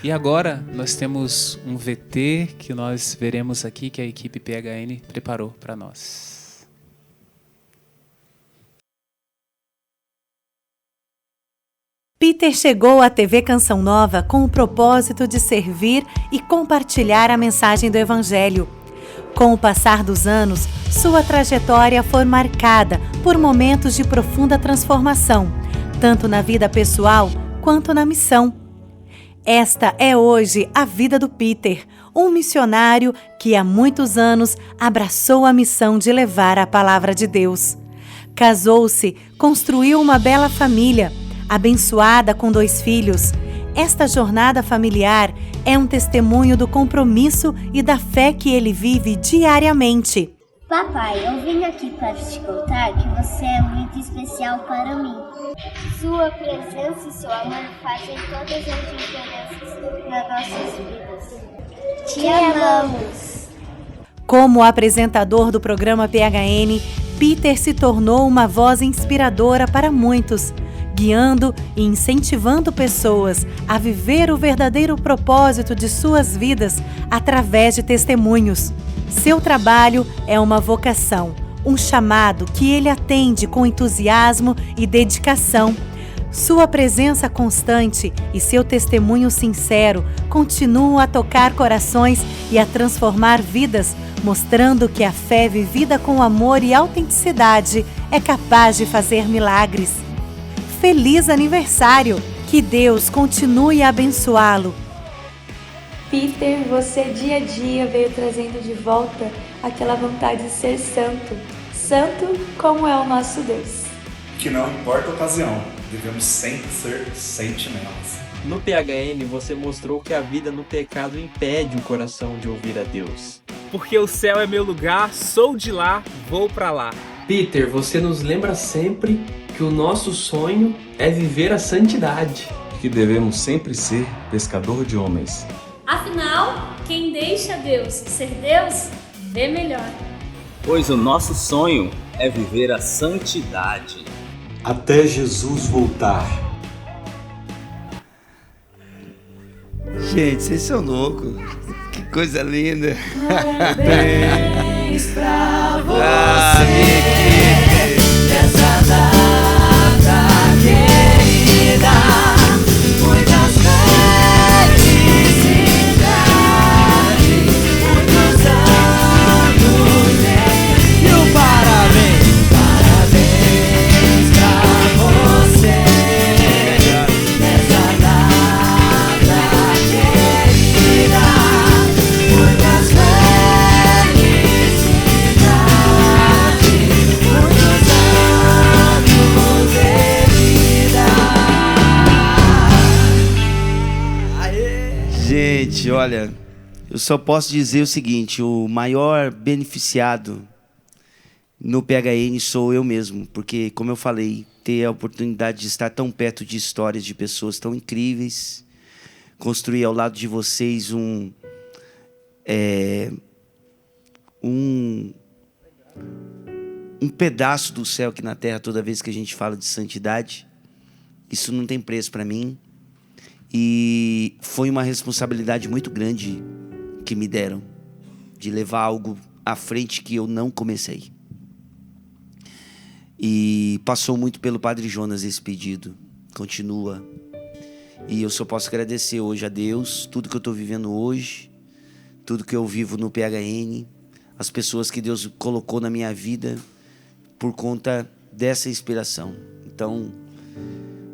E agora nós temos um VT que nós veremos aqui, que a equipe PHN preparou para nós. Peter chegou à TV Canção Nova com o propósito de servir e compartilhar a mensagem do Evangelho. Com o passar dos anos, sua trajetória foi marcada por momentos de profunda transformação, tanto na vida pessoal quanto na missão. Esta é hoje a vida do Peter, um missionário que há muitos anos abraçou a missão de levar a palavra de Deus. Casou-se, construiu uma bela família, abençoada com 2 filhos. Esta jornada familiar é um testemunho do compromisso e da fé que ele vive diariamente. Papai, eu vim aqui para te contar que você é muito especial para mim. Sua presença e seu amor fazem todas as diferenças nas nossas vidas. Te amamos! Como apresentador do programa PHN, Peter se tornou uma voz inspiradora para muitos, guiando e incentivando pessoas a viver o verdadeiro propósito de suas vidas através de testemunhos. Seu trabalho é uma vocação, um chamado que ele atende com entusiasmo e dedicação. Sua presença constante e seu testemunho sincero continuam a tocar corações e a transformar vidas, mostrando que a fé vivida com amor e autenticidade é capaz de fazer milagres. Feliz aniversário! Que Deus continue a abençoá-lo. Peter, você dia a dia veio trazendo de volta aquela vontade de ser santo. Santo como é o nosso Deus. Que não importa a ocasião, devemos sempre ser sentinelas. No PHN você mostrou que a vida no pecado impede o coração de ouvir a Deus. Porque o céu é meu lugar, sou de lá, vou pra lá. Peter, você nos lembra sempre que o nosso sonho é viver a santidade. Que devemos sempre ser pescador de homens. Afinal, quem deixa Deus ser Deus, vê melhor. Pois o nosso sonho é viver a santidade. Até Jesus voltar. Gente, vocês são loucos. Que coisa linda. Parabéns pra você. Nessa data querida. Muitas felicidades. Muitos anos e um parabéns. Parabéns pra você. Nessa data querida. Muitas felicidades. Muitos anos de vida. olha, eu só posso dizer o seguinte, o maior beneficiado no PHN sou eu mesmo, porque, como eu falei, ter a oportunidade de estar tão perto de histórias de pessoas tão incríveis, construir ao lado de vocês um pedaço do céu aqui na terra toda vez que a gente fala de santidade, isso não tem preço para mim. E foi uma responsabilidade muito grande que me deram, de levar algo à frente que eu não comecei. E passou muito pelo Padre Jonas esse pedido, continua. E eu só posso agradecer hoje a Deus, tudo que eu estou vivendo hoje, tudo que eu vivo no PHN, as pessoas que Deus colocou na minha vida por conta dessa inspiração. Então,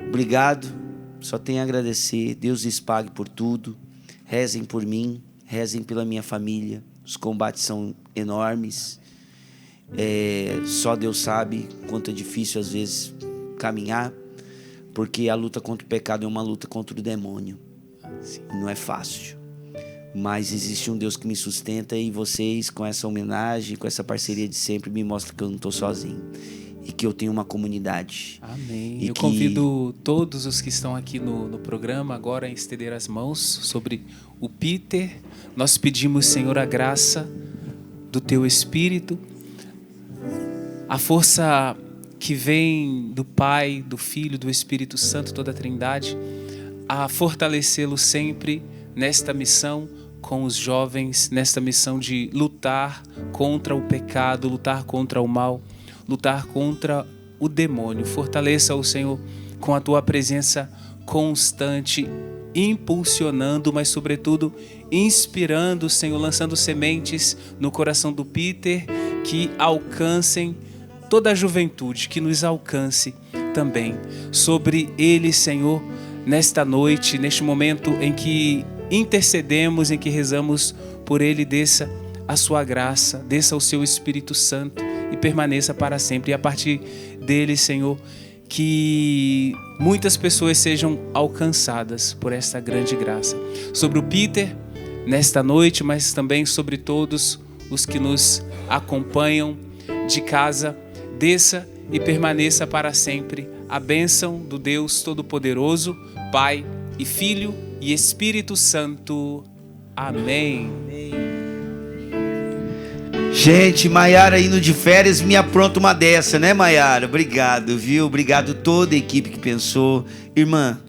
obrigado, só tenho a agradecer. Deus lhes pague por tudo. Rezem por mim, rezem pela minha família. Os combates são enormes. Só Deus sabe quanto é difícil às vezes caminhar, porque a luta contra o pecado é uma luta contra o demônio. Não é fácil. Mas existe um Deus que me sustenta, e vocês, com essa homenagem, com essa parceria de sempre, me mostram que eu não estou sozinho e que eu tenho uma comunidade. Amém. Eu convido todos os que estão aqui no programa agora a estender as mãos sobre o Peter. Nós pedimos, Senhor, a graça do Teu Espírito, a força que vem do Pai, do Filho, do Espírito Santo, toda a Trindade, a fortalecê-lo sempre nesta missão com os jovens, nesta missão de lutar contra o pecado, lutar contra o mal, lutar contra o demônio. Fortaleça o Senhor com a Tua presença constante, impulsionando, mas sobretudo inspirando, Senhor, lançando sementes no coração do Peter que alcancem toda a juventude, que nos alcance também. Sobre ele, Senhor, nesta noite, neste momento em que intercedemos, em que rezamos por ele, desça a sua graça, desça o seu Espírito Santo e permaneça para sempre. E a partir dele, Senhor, que muitas pessoas sejam alcançadas por esta grande graça. Sobre o Peter, nesta noite, mas também sobre todos os que nos acompanham de casa, desça e permaneça para sempre a bênção do Deus Todo-Poderoso, Pai e Filho e Espírito Santo. Amém. Gente, Maiara indo de férias me apronta uma dessa, né, Maiara? Obrigado, viu? Obrigado toda a equipe que pensou. Irmã,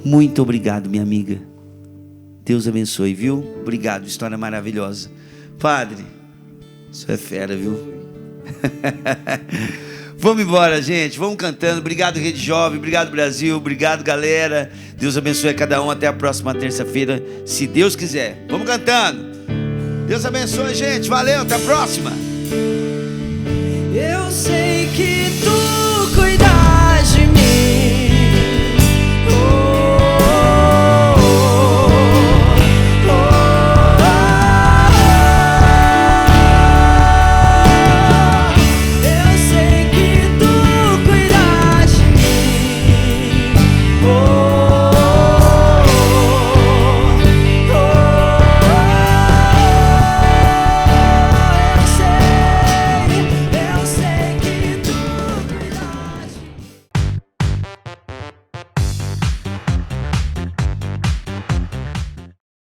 muito obrigado, minha amiga. Deus abençoe, viu? Obrigado, história maravilhosa. Padre, isso é fera, viu? Vamos embora, gente. Vamos cantando. Obrigado, Rede Jovem. Obrigado, Brasil. Obrigado, galera. Deus abençoe a cada um. Até a próxima terça-feira, se Deus quiser. Vamos cantando. Deus abençoe, gente. Valeu. Até a próxima. Eu sei que tu